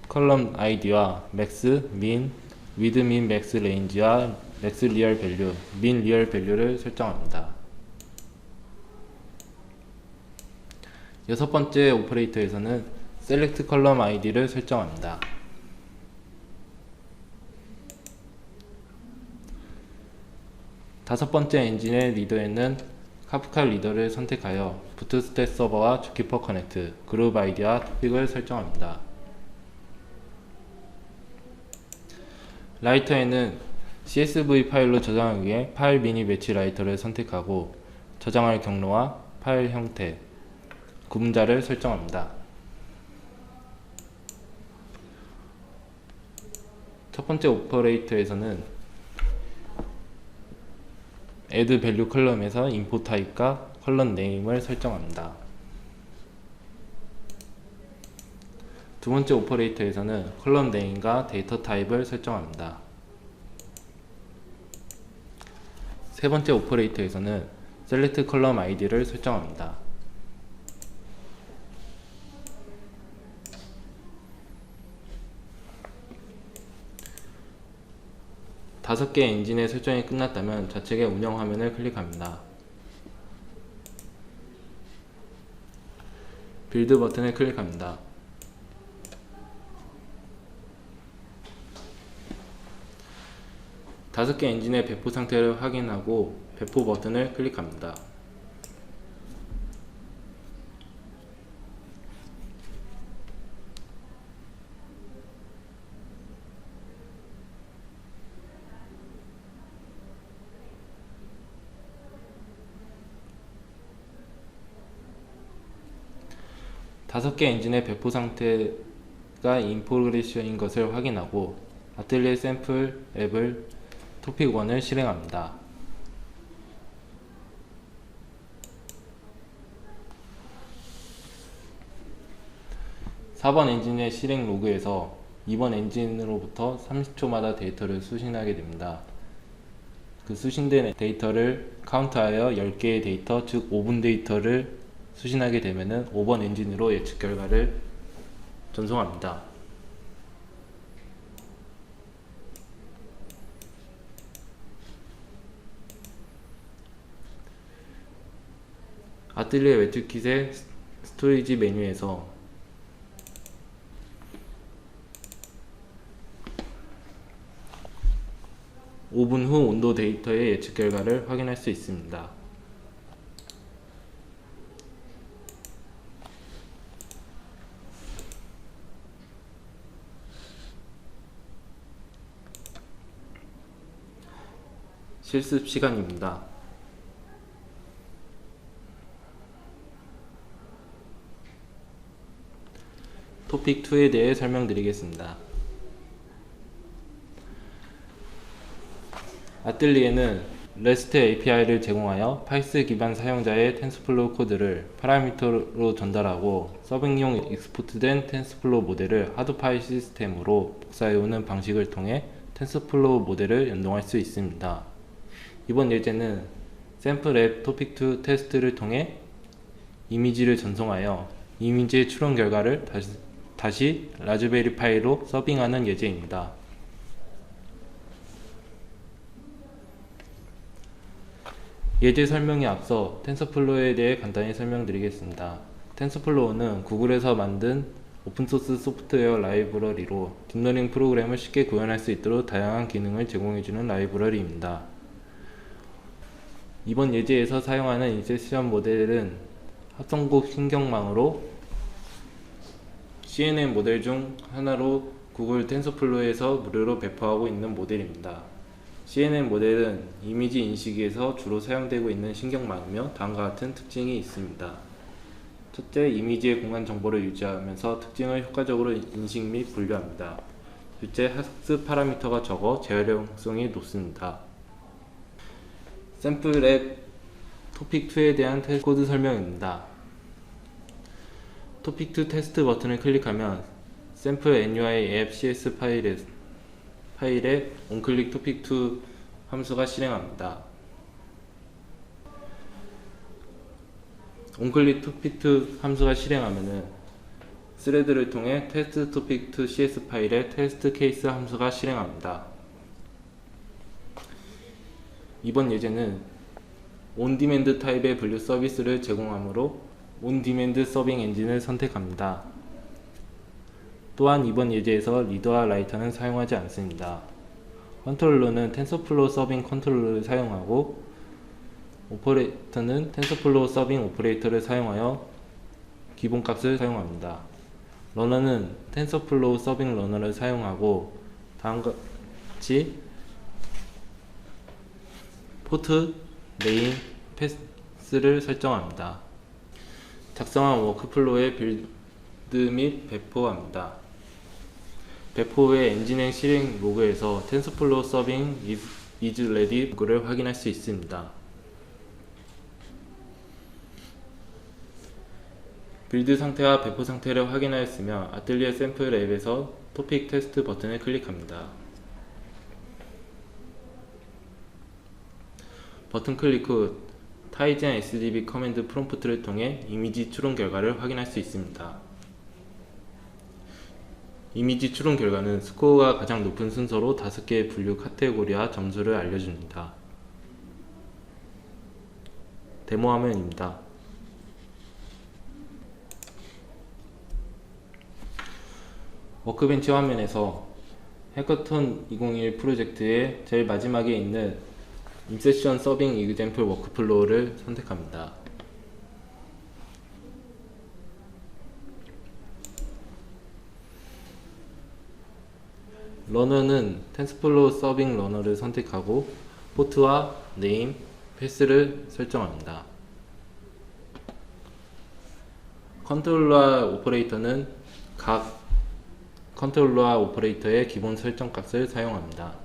컬럼 아이디와 맥스, 민, 위드 민 맥스 레인지와 맥스 리얼 밸류, 민 리얼 밸류를 설정합니다. 여섯 번째 오퍼레이터에서는 셀렉트 컬럼 아이디를 설정합니다. 다섯 번째 엔진의 리더에는 카프카 리더를 선택하여 부트스트랩 서버와 주키퍼 커넥트, 그룹 아이디와 토픽을 설정합니다. 라이터에는 CSV 파일로 저장하기 위해 파일 미니 배치 라이터를 선택하고 저장할 경로와 파일 형태, 구분자를 설정합니다. 첫 번째 오퍼레이터에서는 add value 컬럼에서 input 타입과 컬럼 네임을 설정합니다. 두 번째 오퍼레이터에서는 컬럼 네임과 데이터 타입을 설정합니다. 세 번째 오퍼레이터에서는 select 컬럼 id를 설정합니다. 다섯 개 엔진의 설정이 끝났다면 좌측의 운영 화면을 클릭합니다. 빌드 버튼을 클릭합니다. 다섯 개 엔진의 배포 상태를 확인하고 배포 버튼을 클릭합니다. 다섯 개 엔진의 배포 상태가 인포그레이션인 것을 확인하고 아틀리에 샘플 앱을 토픽 1을 실행합니다. (4번) 엔진의 실행 로그에서 2번 엔진으로부터 30초마다 데이터를 수신하게 됩니다. 그 수신된 데이터를 카운트하여 10개의 데이터, 즉 5분 데이터를 수신하게 되면은 5번 엔진으로 예측 결과를 전송합니다. 아틀리에 외투킷의 스토리지 메뉴에서 (5분) 후 온도 데이터의 예측 결과를 확인할 수 있습니다. 실습 시간입니다. 토픽 2에 대해 설명드리겠습니다. 아틀리에는 REST API를 제공하여 파이스 기반 사용자의 텐서플로우 코드를 파라미터로 전달하고 서빙용 익스포트된 텐서플로우 모델을 하드 파일 시스템으로 복사해오는 방식을 통해 텐서플로우 모델을 연동할 수 있습니다. 이번 예제는 샘플 앱 토픽 2 테스트를 통해 이미지를 전송하여 이미지의 추론 결과를 다시 라즈베리 파이로 서빙하는 예제입니다. 예제 설명에 앞서 텐서플로우에 대해 간단히 설명드리겠습니다. 텐서플로우는 구글에서 만든 오픈소스 소프트웨어 라이브러리로 딥러닝 프로그램을 쉽게 구현할 수 있도록 다양한 기능을 제공해주는 라이브러리입니다. 이번 예제에서 사용하는 인셉션 모델은 합성국 신경망으로 CNN 모델 중 하나로 구글 텐서플로우에서 무료로 배포하고 있는 모델입니다. CNN 모델은 이미지 인식에서 주로 사용되고 있는 신경망이며 다음과 같은 특징이 있습니다. 첫째, 이미지의 공간 정보를 유지하면서 특징을 효과적으로 인식 및 분류합니다. 둘째, 학습 파라미터가 적어 재활용성이 높습니다. 샘플 앱 토픽 2에 대한 코드 설명입니다. 토픽 2 테스트 버튼을 클릭하면 샘플 NUI 앱 CS 파일에 onClick 토픽 2 함수가 실행합니다. onClick 토픽 2 함수가 실행하면은 스레드를 통해 테스트 토픽 2 CS 파일에 테스트 케이스 함수가 실행합니다. 이번 예제는 온디맨드 타입의 분류 서비스를 제공하므로 온디맨드 서빙 엔진을 선택합니다. 또한 이번 예제에서 리더와 라이터는 사용하지 않습니다. 컨트롤러는 텐서플로우 서빙 컨트롤러를 사용하고 오퍼레이터는 텐서플로우 서빙 오퍼레이터를 사용하여 기본값을 사용합니다. 러너는 텐서플로우 서빙 러너를 사용하고 다음과 같이 포트, 네임, 패스를 설정합니다. 작성한 워크플로우의 빌드 및 배포합니다. 배포 후에 엔진행 실행 로그에서 텐서플로우 서빙 is ready 를 확인할 수 있습니다. 빌드 상태와 배포 상태를 확인하였으며 아틀리에 샘플 앱에서 토픽 테스트 버튼을 클릭합니다. 버튼 클릭 후 타이젠 SDB 커맨드 프롬프트를 통해 이미지 추론 결과를 확인할 수 있습니다. 이미지 추론 결과는 스코어가 가장 높은 순서로 5개의 분류 카테고리와 점수를 알려줍니다. 데모 화면입니다. 워크벤치 화면에서 해커톤 2021 프로젝트의 제일 마지막에 있는 인셉션 서빙 이그젬플 워크플로우를 선택합니다. 러너는 텐서플로우 서빙 러너를 선택하고 포트와 네임, 패스를 설정합니다. 컨트롤러와 오퍼레이터는 각 컨트롤러와 오퍼레이터의 기본 설정 값을 사용합니다.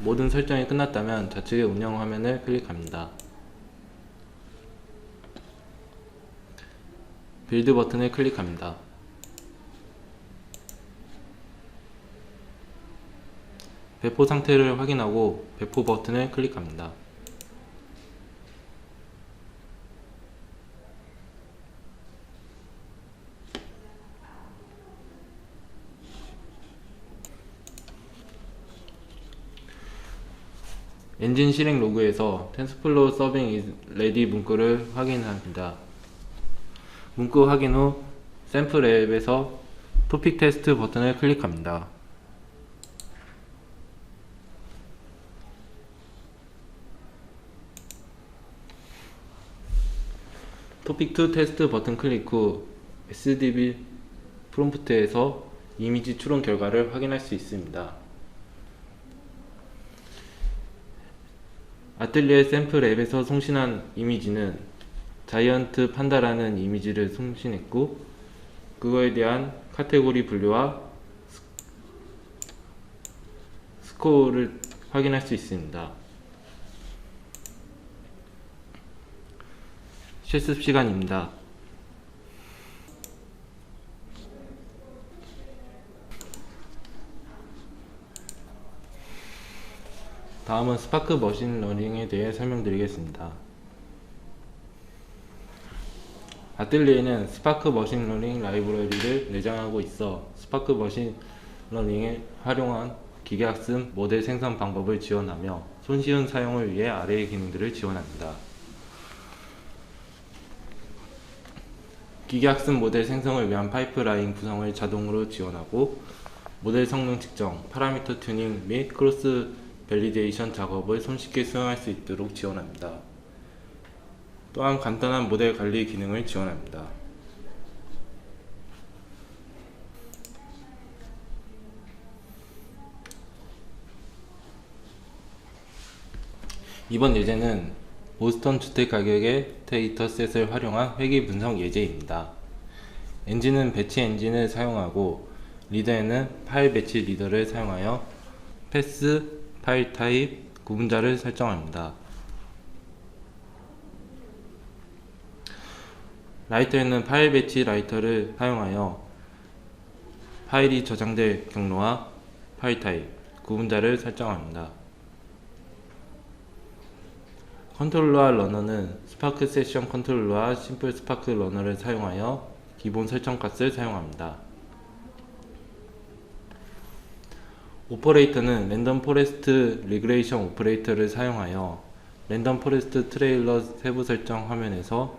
모든 설정이 끝났다면 좌측의 운영 화면을 클릭합니다. 빌드 버튼을 클릭합니다. 배포 상태를 확인하고 배포 버튼을 클릭합니다. 엔진 실행 로그에서 TensorFlow Serving is ready 문구를 확인합니다. 문구 확인 후 샘플 앱에서 토픽 테스트 버튼을 클릭합니다. 토픽 2 테스트 버튼 클릭 후 SDB 프롬프트에서 이미지 추론 결과를 확인할 수 있습니다. 아틀리에 샘플 앱에서 송신한 이미지는 자이언트 판다라는 이미지를 송신했고, 그거에 대한 카테고리 분류와 스코어를 확인할 수 있습니다. 실습 시간입니다. 다음은 스파크 머신러닝에 대해 설명드리겠습니다. 아틀리에는 스파크 머신러닝 라이브러리를 내장하고 있어 스파크 머신러닝에 활용한 기계학습 모델 생성 방법을 지원하며 손쉬운 사용을 위해 아래의 기능들을 지원합니다. 기계학습 모델 생성을 위한 파이프라인 구성을 자동으로 지원하고, 모델 성능 측정, 파라미터 튜닝 및 크로스 밸리데이션 작업을 손쉽게 수행할 수 있도록 지원합니다. 또한 간단한 모델 관리 기능을 지원합니다. 이번 예제는 보스턴 주택 가격의 데이터셋을 활용한 회귀 분석 예제입니다. 엔진은 배치 엔진을 사용하고, 리더에는 파일 배치 리더를 사용하여 패스, 파일 타입, 구분자를 설정합니다. 라이터에는 파일 배치 라이터를 사용하여 파일이 저장될 경로와 파일 타입, 구분자를 설정합니다. 컨트롤러와 러너는 스파크 세션 컨트롤러와 심플 스파크 러너를 사용하여 기본 설정 값을 사용합니다. 오퍼레이터는 랜덤 포레스트 리그레이션 오퍼레이터를 사용하여 랜덤 포레스트 트레일러 세부 설정 화면에서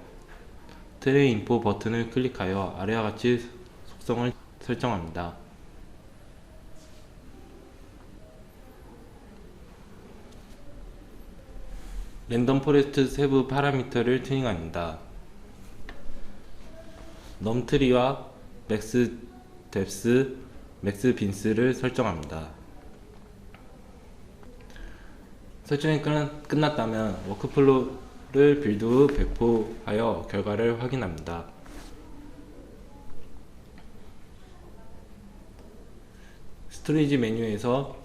트레이 인포 버튼을 클릭하여 아래와 같이 속성을 설정합니다. 랜덤 포레스트 세부 파라미터를 튜닝합니다. 넘트리와 맥스 뎁스, 맥스 빈스를 설정합니다. 설정이 끝났다면 워크플로우를 빌드 후 배포하여 결과를 확인합니다. 스토리지 메뉴에서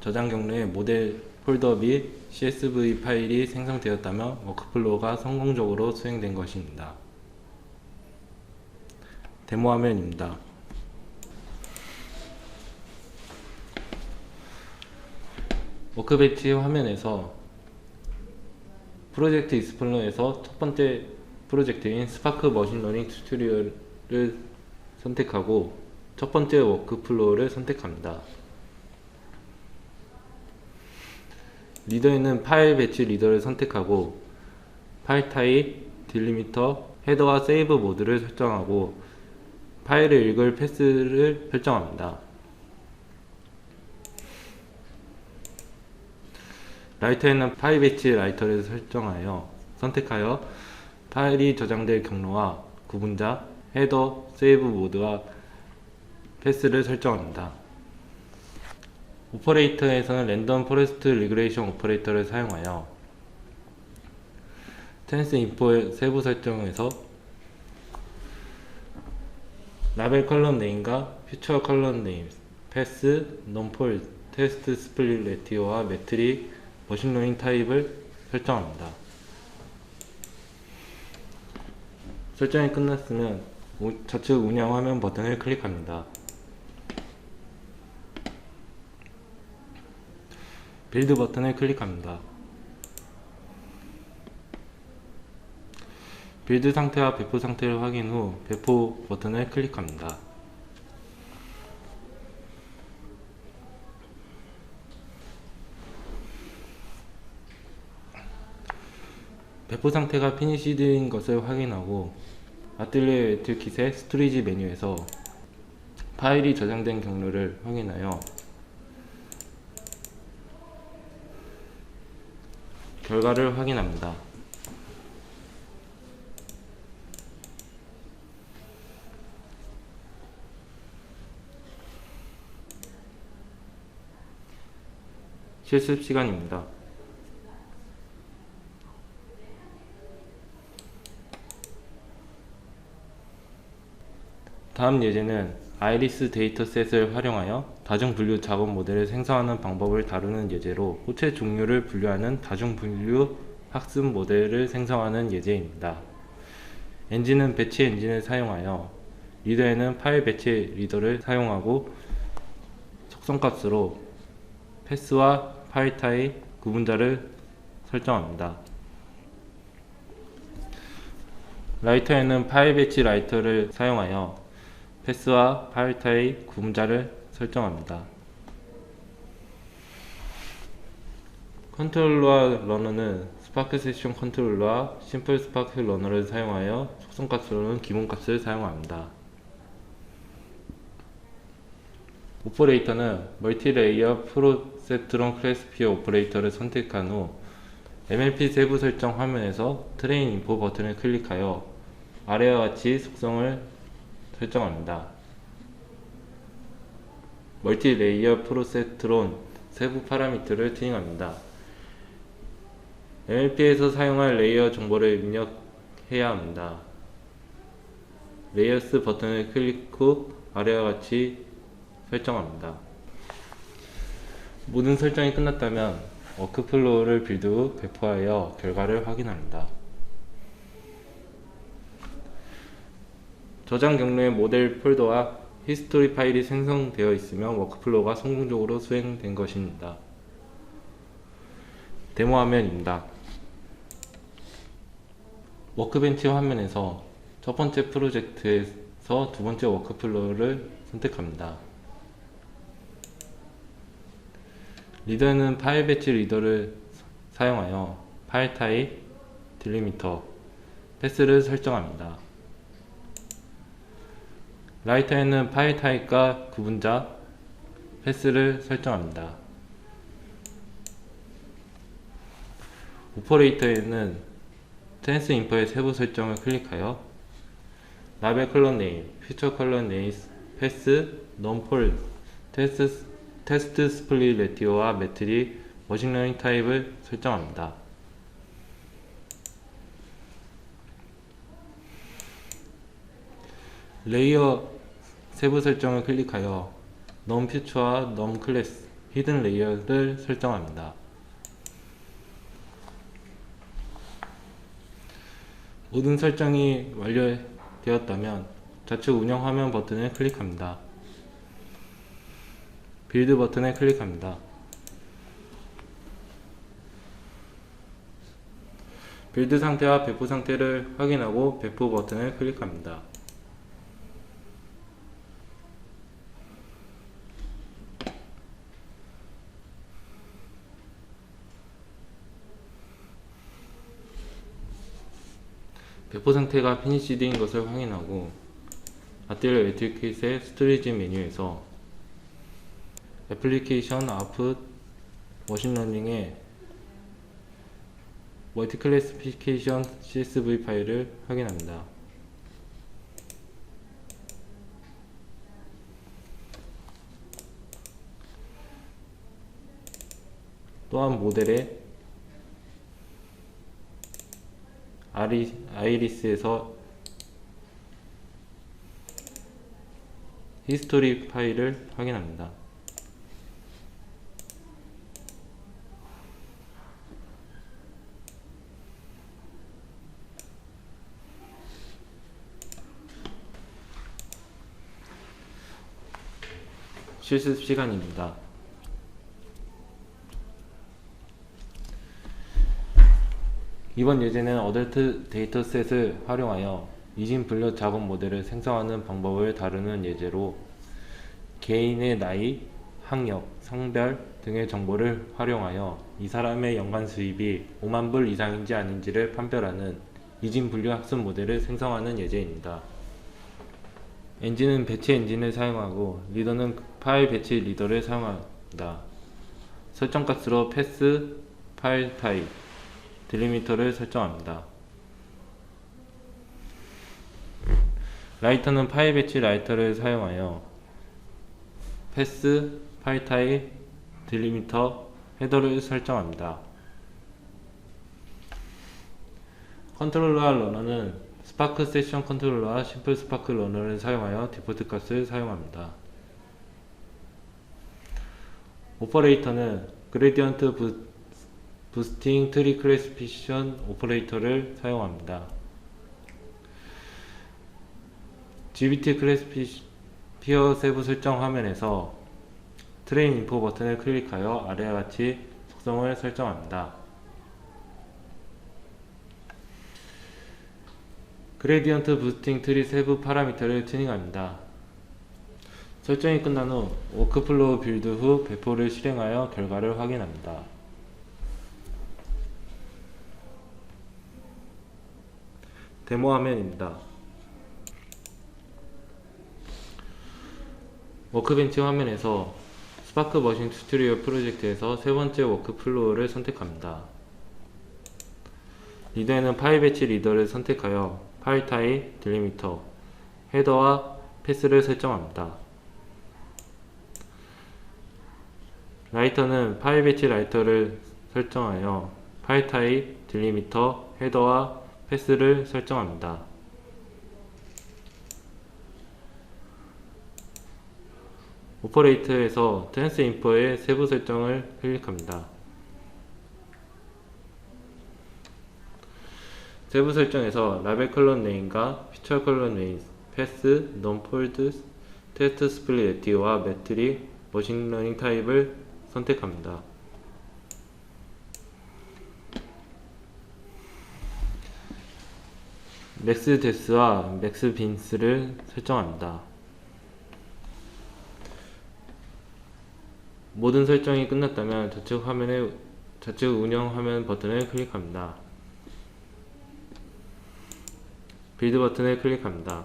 저장 경로에 모델 폴더 및 CSV 파일이 생성되었다면 워크플로우가 성공적으로 수행된 것입니다. 데모 화면입니다. 워크벤치 화면에서 프로젝트 익스플로러에서 첫 번째 프로젝트인 스파크 머신러닝 튜토리얼을 선택하고 첫 번째 워크플로우를 선택합니다. 리더에는 파일 배치 리더를 선택하고 파일 타입, 딜리미터, 헤더와 세이브 모드를 설정하고 파일을 읽을 패스를 설정합니다. 라이터에는 파일 배치 라이터를 선택하여 파일이 저장될 경로와 구분자, 헤더, 세이브 모드와 패스를 설정합니다. 오퍼레이터에서는 랜덤 포레스트 리그레이션 오퍼레이터를 사용하여 텐스 인포의 세부 설정에서 라벨 컬럼 네임과 퓨처 컬럼 네임, 패스, 넘폴, 테스트 스플릿 레티오와 매트릭, 머신러닝 타입을 설정합니다. 설정이 끝났으면 좌측 운영 화면 버튼을 클릭합니다. 빌드 버튼을 클릭합니다. 빌드 상태와 배포 상태를 확인 후 배포 버튼을 클릭합니다. 배포 상태가 피니시드인 것을 확인하고 아틀리에 웨틀킷의 스토리지 메뉴에서 파일이 저장된 경로를 확인하여 결과를 확인합니다. 실습 시간입니다. 다음 예제는 아이리스 데이터셋을 활용하여 다중분류 작업 모델을 생성하는 방법을 다루는 예제로 호체 종류를 분류하는 다중분류 학습 모델을 생성하는 예제입니다. 엔진은 배치 엔진을 사용하여, 리더에는 파일 배치 리더를 사용하고 속성값으로 패스와 파일 타입 구분자를 설정합니다. 라이터에는 파일 배치 라이터를 사용하여 패스와 파일 타입 구분자를 설정합니다. 컨트롤러와 러너는 스파크 세션 컨트롤러와 심플 스파크 러너를 사용하여 속성값으로는 기본값을 사용합니다. 오퍼레이터는 멀티레이어 프로세트론 클래스피어 오퍼레이터를 선택한 후 MLP 세부 설정 화면에서 트레인 인포 버튼을 클릭하여 아래와 같이 속성을 설정합니다. 멀티레이어 프로세트론 세부 파라미터를 튜닝합니다. MLP에서 사용할 레이어 정보를 입력해야 합니다. 레이어스 버튼을 클릭 후 아래와 같이 설정합니다. 모든 설정이 끝났다면 워크플로우를 빌드 후 배포하여 결과를 확인합니다. 저장 경로의 모델 폴더와 히스토리 파일이 생성되어 있으면 워크플로우가 성공적으로 수행된 것입니다. 데모 화면입니다. 워크벤치 화면에서 첫 번째 프로젝트에서 두 번째 워크플로우를 선택합니다. 리더는 파일 배치 리더를 사용하여 파일 타입, 딜리미터, 패스를 설정합니다. 라이터에는 파일 타입과 구분자, 패스를 설정합니다. 오퍼레이터에는 트랜스 인포의 세부 설정을 클릭하여 라벨 컬러 네임, 퓨처 컬러 네임, 패스, 넘폴, 테스트 스플릿 레티오와 매트릭, 머신러닝 타입을 설정합니다. 레이어 세부 설정을 클릭하여 넘 퓨처와 넘 클래스, 히든 레이어를 설정합니다. 모든 설정이 완료되었다면 좌측 운영 화면 버튼을 클릭합니다. 빌드 버튼을 클릭합니다. 빌드 상태와 배포 상태를 확인하고 배포 버튼을 클릭합니다. 배포 상태가 피니시드인 것을 확인하고 아틀리에 웨틀킷의 스토리지 메뉴에서 애플리케이션 아웃풋 머신러닝의 멀티클래시피케이션 CSV 파일을 확인합니다. 또한 모델의 아이리스에서 히스토리 파일을 확인합니다. 실습 시간입니다. 이번 예제는 어덜트 데이터셋을 활용하여 이진 분류 작업 모델을 생성하는 방법을 다루는 예제로 개인의 나이, 학력, 성별 등의 정보를 활용하여 이 사람의 연간 수입이 5만 불 이상인지 아닌지를 판별하는 이진분류 학습 모델을 생성하는 예제입니다. 엔진은 배치 엔진을 사용하고 리더는 파일 배치 리더를 사용합니다. 설정 값으로 패스, 파일 타입, 딜리미터를 설정합니다. 라이터는 파일 배치 라이터를 사용하여 패스, 파일 타입, 딜리미터, 헤더를 설정합니다. 컨트롤러와 러너는 스파크 세션 컨트롤러와 심플 스파크 러너를 사용하여 디폴트 값을 사용합니다. 오퍼레이터는 그레디언트 부스팅 트리 클래시피케이션 오퍼레이터를 사용합니다. GBT 클래시피어 세부 설정 화면에서 트레인 인포 버튼을 클릭하여 아래와 같이 속성을 설정합니다. 그레디언트 부스팅 트리 세부 파라미터를 튜닝합니다. 설정이 끝난 후 워크플로우 빌드 후 배포를 실행하여 결과를 확인합니다. 데모 화면입니다. 워크벤치 화면에서 스파크 머신 튜토리얼 프로젝트에서 세 번째 워크플로우를 선택합니다. 리더에는 파일 배치 리더를 선택하여 파일 타입, 딜리미터, 헤더와 패스를 설정합니다. 라이터는 파일 배치 라이터를 설정하여 파일 타입, 딜리미터, 헤더와 패스를 설정합니다. 오퍼레이터에서 트랜스 인포의 세부 설정을 클릭합니다. 세부 설정에서 라벨 컬러 네임과 피처 컬러 네임, 패스, non-fold, 테스트 스플릿 에티와 매트릭, 머신러닝 타입을 선택합니다. 맥스 데스와 맥스 빈스를 설정합니다. 모든 설정이 끝났다면 좌측 운영 화면 버튼을 클릭합니다. 빌드 버튼을 클릭합니다.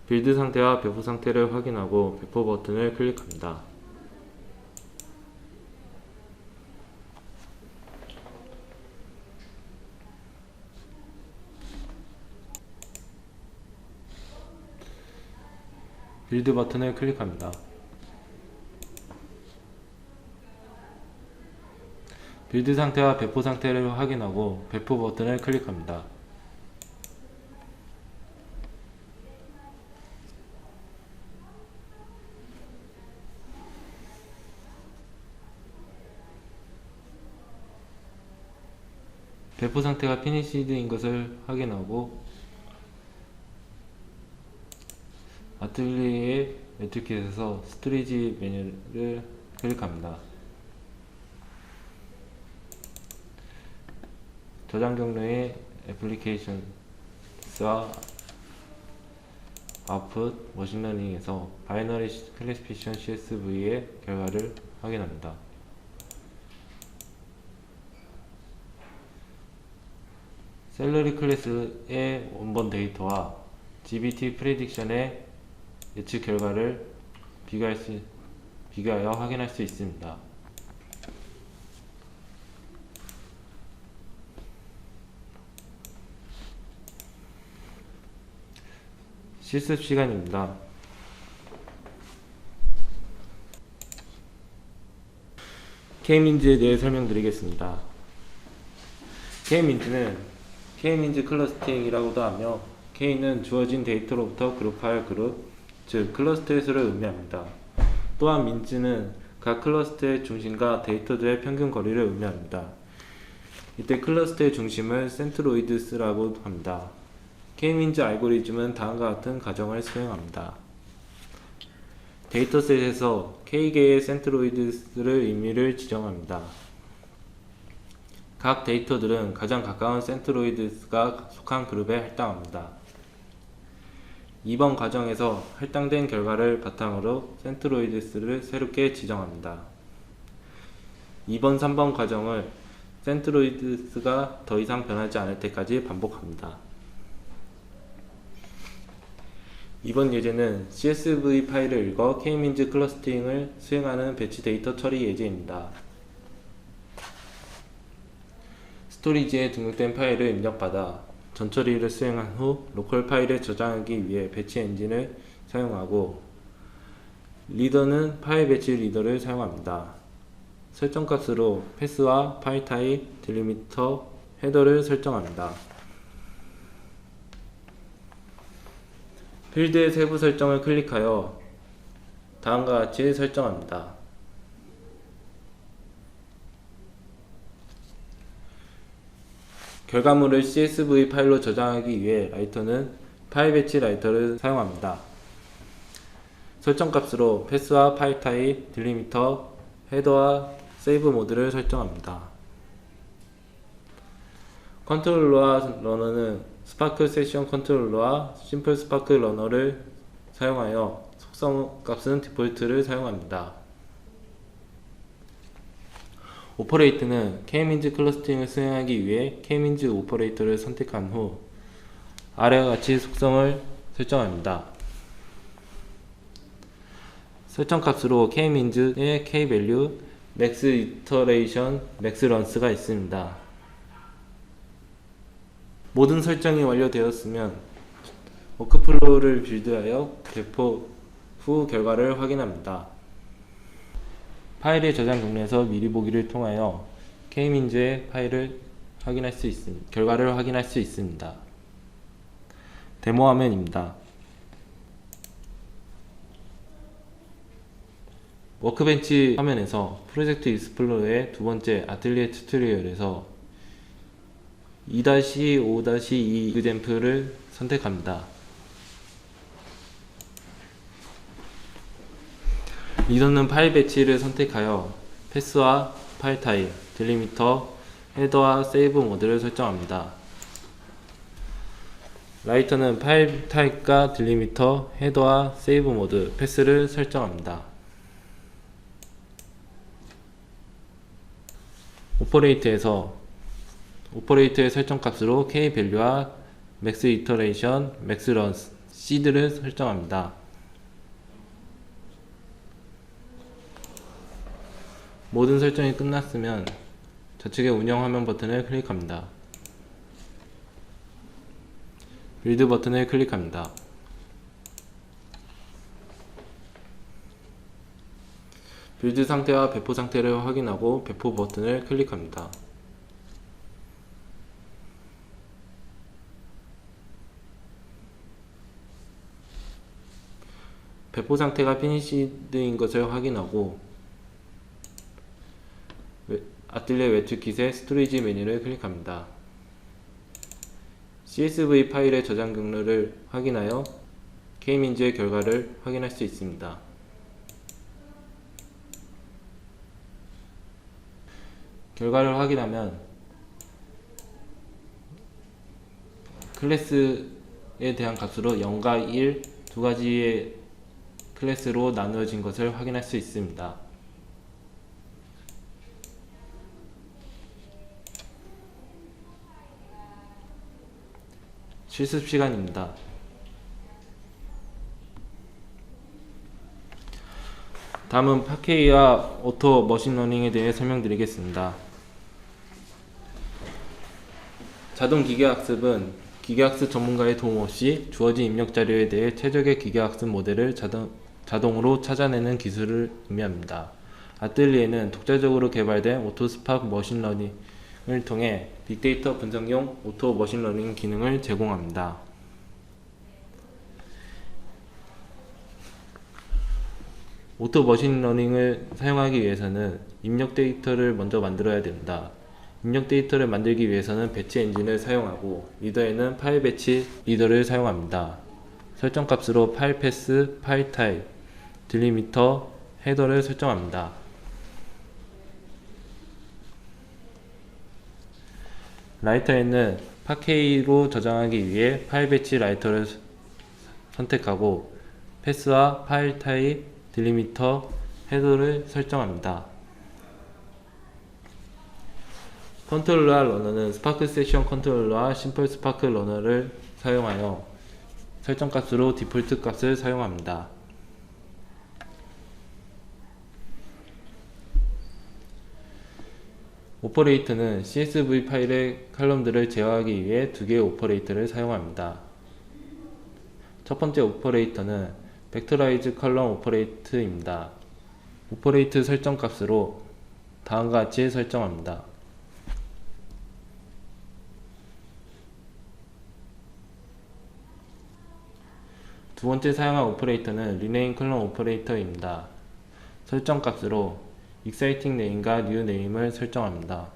빌드 상태와 배포 상태를 확인하고 배포 버튼을 클릭합니다. 빌드 버튼을 클릭합니다. 빌드 상태와 배포 상태를 확인하고 배포 버튼을 클릭합니다. 배포 상태가 피니시드인 것을 확인하고 아틀리에 매트킷에서 스토리지 메뉴를 클릭합니다. 저장 경로의 애플리케이션스와 아웃풋 머신러닝에서 바이너리 클래시피케이션 CSV의 결과를 확인합니다. 셀러리 클래스의 원본 데이터와 GBT 프레딕션의 예측 결과를 비교하여 확인할 수 있습니다. 실습 시간입니다. K민즈에 대해 설명드리겠습니다. K민즈는 K민즈 클러스팅이라고도 하며 K는 주어진 데이터로부터 그룹하여 그룹, 즉 클러스터의 수를 의미합니다. 또한 민즈는 각 클러스터의 중심과 데이터들의 평균 거리를 의미합니다. 이때 클러스터의 중심을 센트로이드스라고 합니다. K민즈 알고리즘은 다음과 같은 가정을 수행합니다. 데이터셋에서 K개의 센트로이드스를 의미를 지정합니다. 각 데이터들은 가장 가까운 센트로이드스가 속한 그룹에 할당합니다. 2번 과정에서 할당된 결과를 바탕으로 센트로이드스를 새롭게 지정합니다. 2번, 3번 과정을 센트로이드스가 더 이상 변하지 않을 때까지 반복합니다. 이번 예제는 CSV 파일을 읽어 K-means 클러스팅을 수행하는 배치 데이터 처리 예제입니다. 스토리지에 등록된 파일을 입력받아 전처리를 수행한 후 로컬 파일에 저장하기 위해 배치 엔진을 사용하고, 리더는 파일 배치 리더를 사용합니다. 설정 값으로 패스와 파일 타입, 딜리미터, 헤더를 설정합니다. 필드의 세부 설정을 클릭하여 다음과 같이 설정합니다. 결과물을 CSV 파일로 저장하기 위해 라이터는 파일 배치 라이터를 사용합니다. 설정 값으로 패스와 파일 타입, 딜리미터, 헤더와 세이브 모드를 설정합니다. 컨트롤러와 러너는 스파크 세션 컨트롤러와 심플 스파크 러너를 사용하여 속성 값은 디폴트를 사용합니다. 오퍼레이트는 K-means 클러스팅을 수행하기 위해 K-means 오퍼레이터를 선택한 후 아래와 같이 속성을 설정합니다. 설정 값으로 K-means의 K-value, max iteration, max runs가 있습니다. 모든 설정이 완료되었으면 워크플로우를 빌드하여 배포 후 결과를 확인합니다. 파일의 저장 경로에서 미리 보기를 통하여 K-means의 파일을 확인할 수 있습니다. 결과를 확인할 수 있습니다. 데모 화면입니다. 워크벤치 화면에서 프로젝트 익스플로러의 두 번째 아틀리에 튜토리얼에서 2-5-2 example을 선택합니다. 리더는 파일 배치를 선택하여 패스와 파일 타입, 딜리미터, 헤더와 세이브 모드를 설정합니다. 라이터는 파일 타입과 딜리미터, 헤더와 세이브 모드, 패스를 설정합니다. 오퍼레이트의 설정 값으로 K-value와 max iteration, max runs, seed를 설정합니다. 모든 설정이 끝났으면 좌측의 운영 화면 버튼을 클릭합니다. 빌드 버튼을 클릭합니다. 빌드 상태와 배포 상태를 확인하고 배포 버튼을 클릭합니다. 배포 상태가 피니시드인 것을 확인하고 아틀리에 웹투킷의 스토리지 메뉴를 클릭합니다. CSV 파일의 저장 경로를 확인하여 K-means의 결과를 확인할 수 있습니다. 결과를 확인하면 클래스에 대한 값으로 0과 1 두 가지의 클래스로 나누어진 것을 확인할 수 있습니다. 실습 시간입니다. 다음은 파케이와 오토 머신러닝에 대해 설명드리겠습니다. 자동 기계학습은 기계학습 전문가의 도움 없이 주어진 입력 자료에 대해 최적의 기계학습 모델을 자동으로 찾아내는 기술을 의미합니다. 아틀리에는 독자적으로 개발된 오토스파크 머신러닝을 통해 빅데이터 분석용 오토 머신러닝 기능을 제공합니다. 오토 머신러닝을 사용하기 위해서는 입력 데이터를 먼저 만들어야 됩니다. 입력 데이터를 만들기 위해서는 배치 엔진을 사용하고 리더에는 파일 배치 리더를 사용합니다. 설정 값으로 파일 패스, 파일 타입, 딜리미터, 헤더를 설정합니다. 라이터에는 파케이로 저장하기 위해 파일 배치 라이터를 선택하고 패스와 파일 타입, 딜리미터, 헤더를 설정합니다. 컨트롤러 러너는 스파크 세션 컨트롤러와 심플 스파크 러너를 사용하여 설정 값으로 디폴트 값을 사용합니다. 오퍼레이터는 CSV 파일의 칼럼들을 제어하기 위해 두 개의 오퍼레이터를 사용합니다. 첫 번째 오퍼레이터는 벡터라이즈 컬럼 오퍼레이터입니다. 오퍼레이터 설정 값으로 다음과 같이 설정합니다. 두 번째 사용한 오퍼레이터는 리네임 컬럼 오퍼레이터입니다. 설정 값으로 exciting name과 new name을 설정합니다.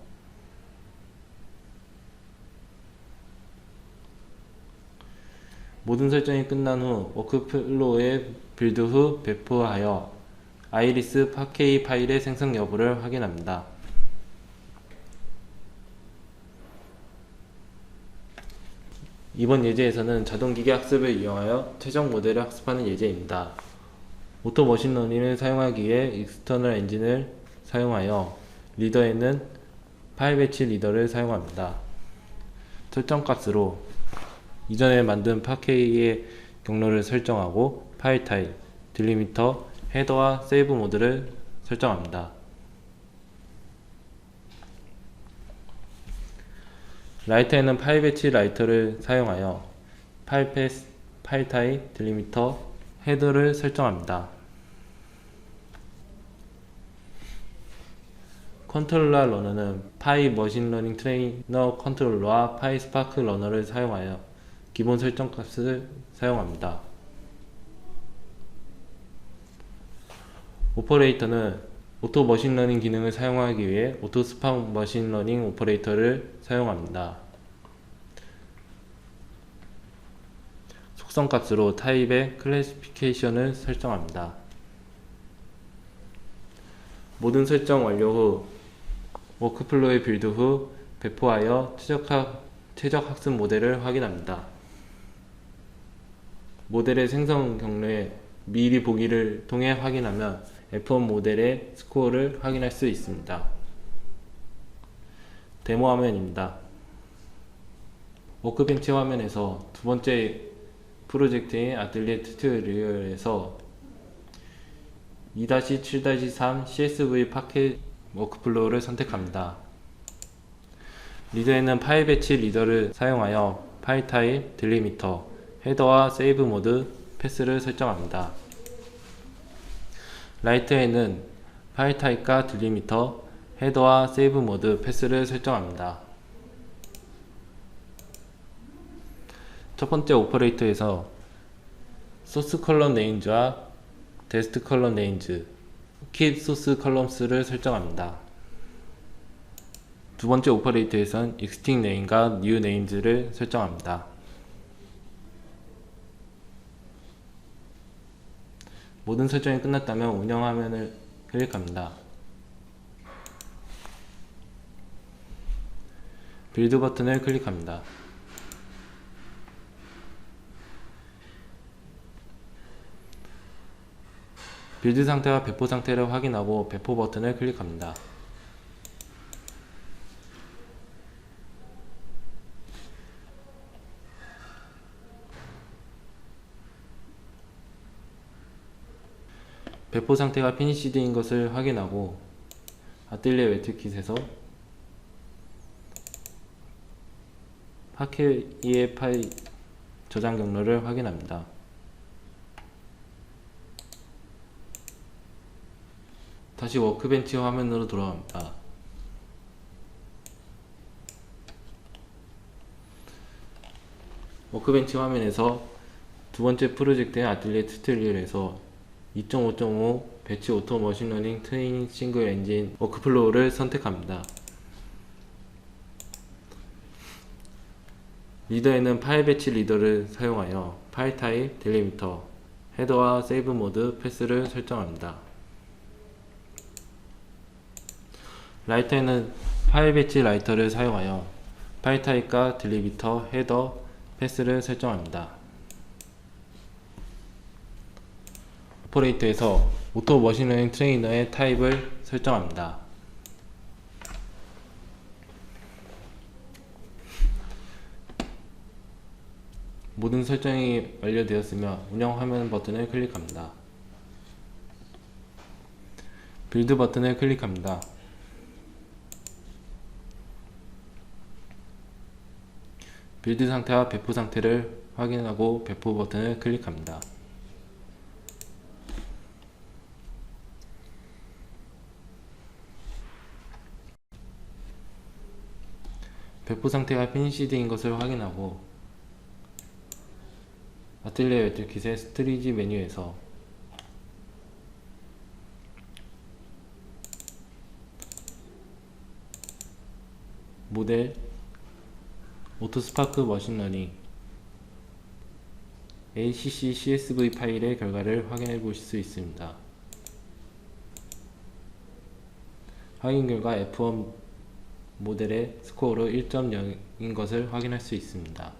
모든 설정이 끝난 후 워크플로우에 빌드 후 배포하여 아이리스 파케이 파일의 생성 여부를 확인합니다. 이번 예제에서는 자동기계 학습을 이용하여 최적 모델을 학습하는 예제입니다. 오토 머신러닝을 사용하기 위해 익스터널 엔진을 사용하여 리더에는 파일 배치 리더를 사용합니다. 설정 값으로 이전에 만든 파케이의 경로를 설정하고 파일 타입, 딜리미터, 헤더와 세이브 모드를 설정합니다. 라이터에는 파일 배치 라이터를 사용하여 파일 패스, 파일 타입, 딜리미터, 헤더를 설정합니다. 컨트롤러 러너는 파이 머신러닝 트레이너 컨트롤러와 파이 스파크 러너를 사용하여 기본 설정 값을 사용합니다. 오퍼레이터는 오토 머신러닝 기능을 사용하기 위해 오토 스파크 머신러닝 오퍼레이터를 사용합니다. 속성 값으로 타입의 클래시피케이션을 설정합니다. 모든 설정 완료 후 워크플로우에 빌드 후 배포하여 최적 학습 모델을 확인합니다. 모델의 생성 경로에 미리 보기를 통해 확인하면 F1 모델의 스코어를 확인할 수 있습니다. 데모 화면입니다. 워크벤치 화면에서 두 번째 프로젝트인 아틀리에 튜토리얼에서 2-7-3 CSV 파켓 워크플로우를 선택합니다. 리더에는 파일 배치 리더를 사용하여 파일 타입, 딜리미터, 헤더와 세이브 모드, 패스를 설정합니다. 라이터에는 파일 타입과 딜리미터, 헤더와 세이브 모드, 패스를 설정합니다. 첫 번째 오퍼레이터에서 소스 컬럼 네임즈와 데스트 컬럼 네임즈, keep source columns를 설정합니다. 두 번째 오퍼레이터에선 existing name과 new names를 설정합니다. 모든 설정이 끝났다면 운영 화면을 클릭합니다. 빌드 버튼을 클릭합니다. 빌드 상태와 배포 상태를 확인하고 배포 버튼을 클릭합니다. 배포 상태가 피니시드인 것을 확인하고 아틀리에 웨트킷에서 파케이의 파일 저장 경로를 확인합니다. 다시 워크벤치 화면으로 돌아갑니다. 워크벤치 화면에서 두 번째 프로젝트인 아틀리에 튜토리얼에서 2.5.5 배치 오토 머신러닝 트레이닝 싱글 엔진 워크플로우를 선택합니다. 리더에는 파일 배치 리더를 사용하여 파일 타입, 딜리미터, 헤더와 세이브 모드, 패스를 설정합니다. 라이터에는 파일 배치 라이터를 사용하여 파일 타입과 딜리미터, 헤더, 패스를 설정합니다. 오퍼레이터에서 오토 머신러닝 트레이너의 타입을 설정합니다. 모든 설정이 완료되었으며 운영 화면 버튼을 클릭합니다. 빌드 버튼을 클릭합니다. 빌드 상태와 배포 상태를 확인하고 배포 버튼을 클릭합니다. 배포 상태가 피니시드인 것을 확인하고 아틀리에 웨틀킷의 스토리지 메뉴에서 모델 오토스파크 머신러닝 ACC CSV 파일의 결과를 확인해 보실 수 있습니다. 확인 결과 F1 모델의 스코어로 1.0인 것을 확인할 수 있습니다.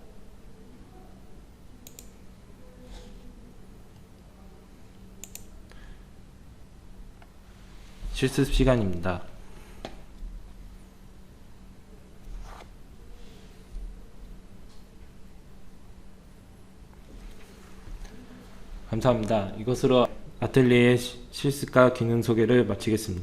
실습 시간입니다. 감사합니다. 이것으로 아틀리에 실습과 기능 소개를 마치겠습니다.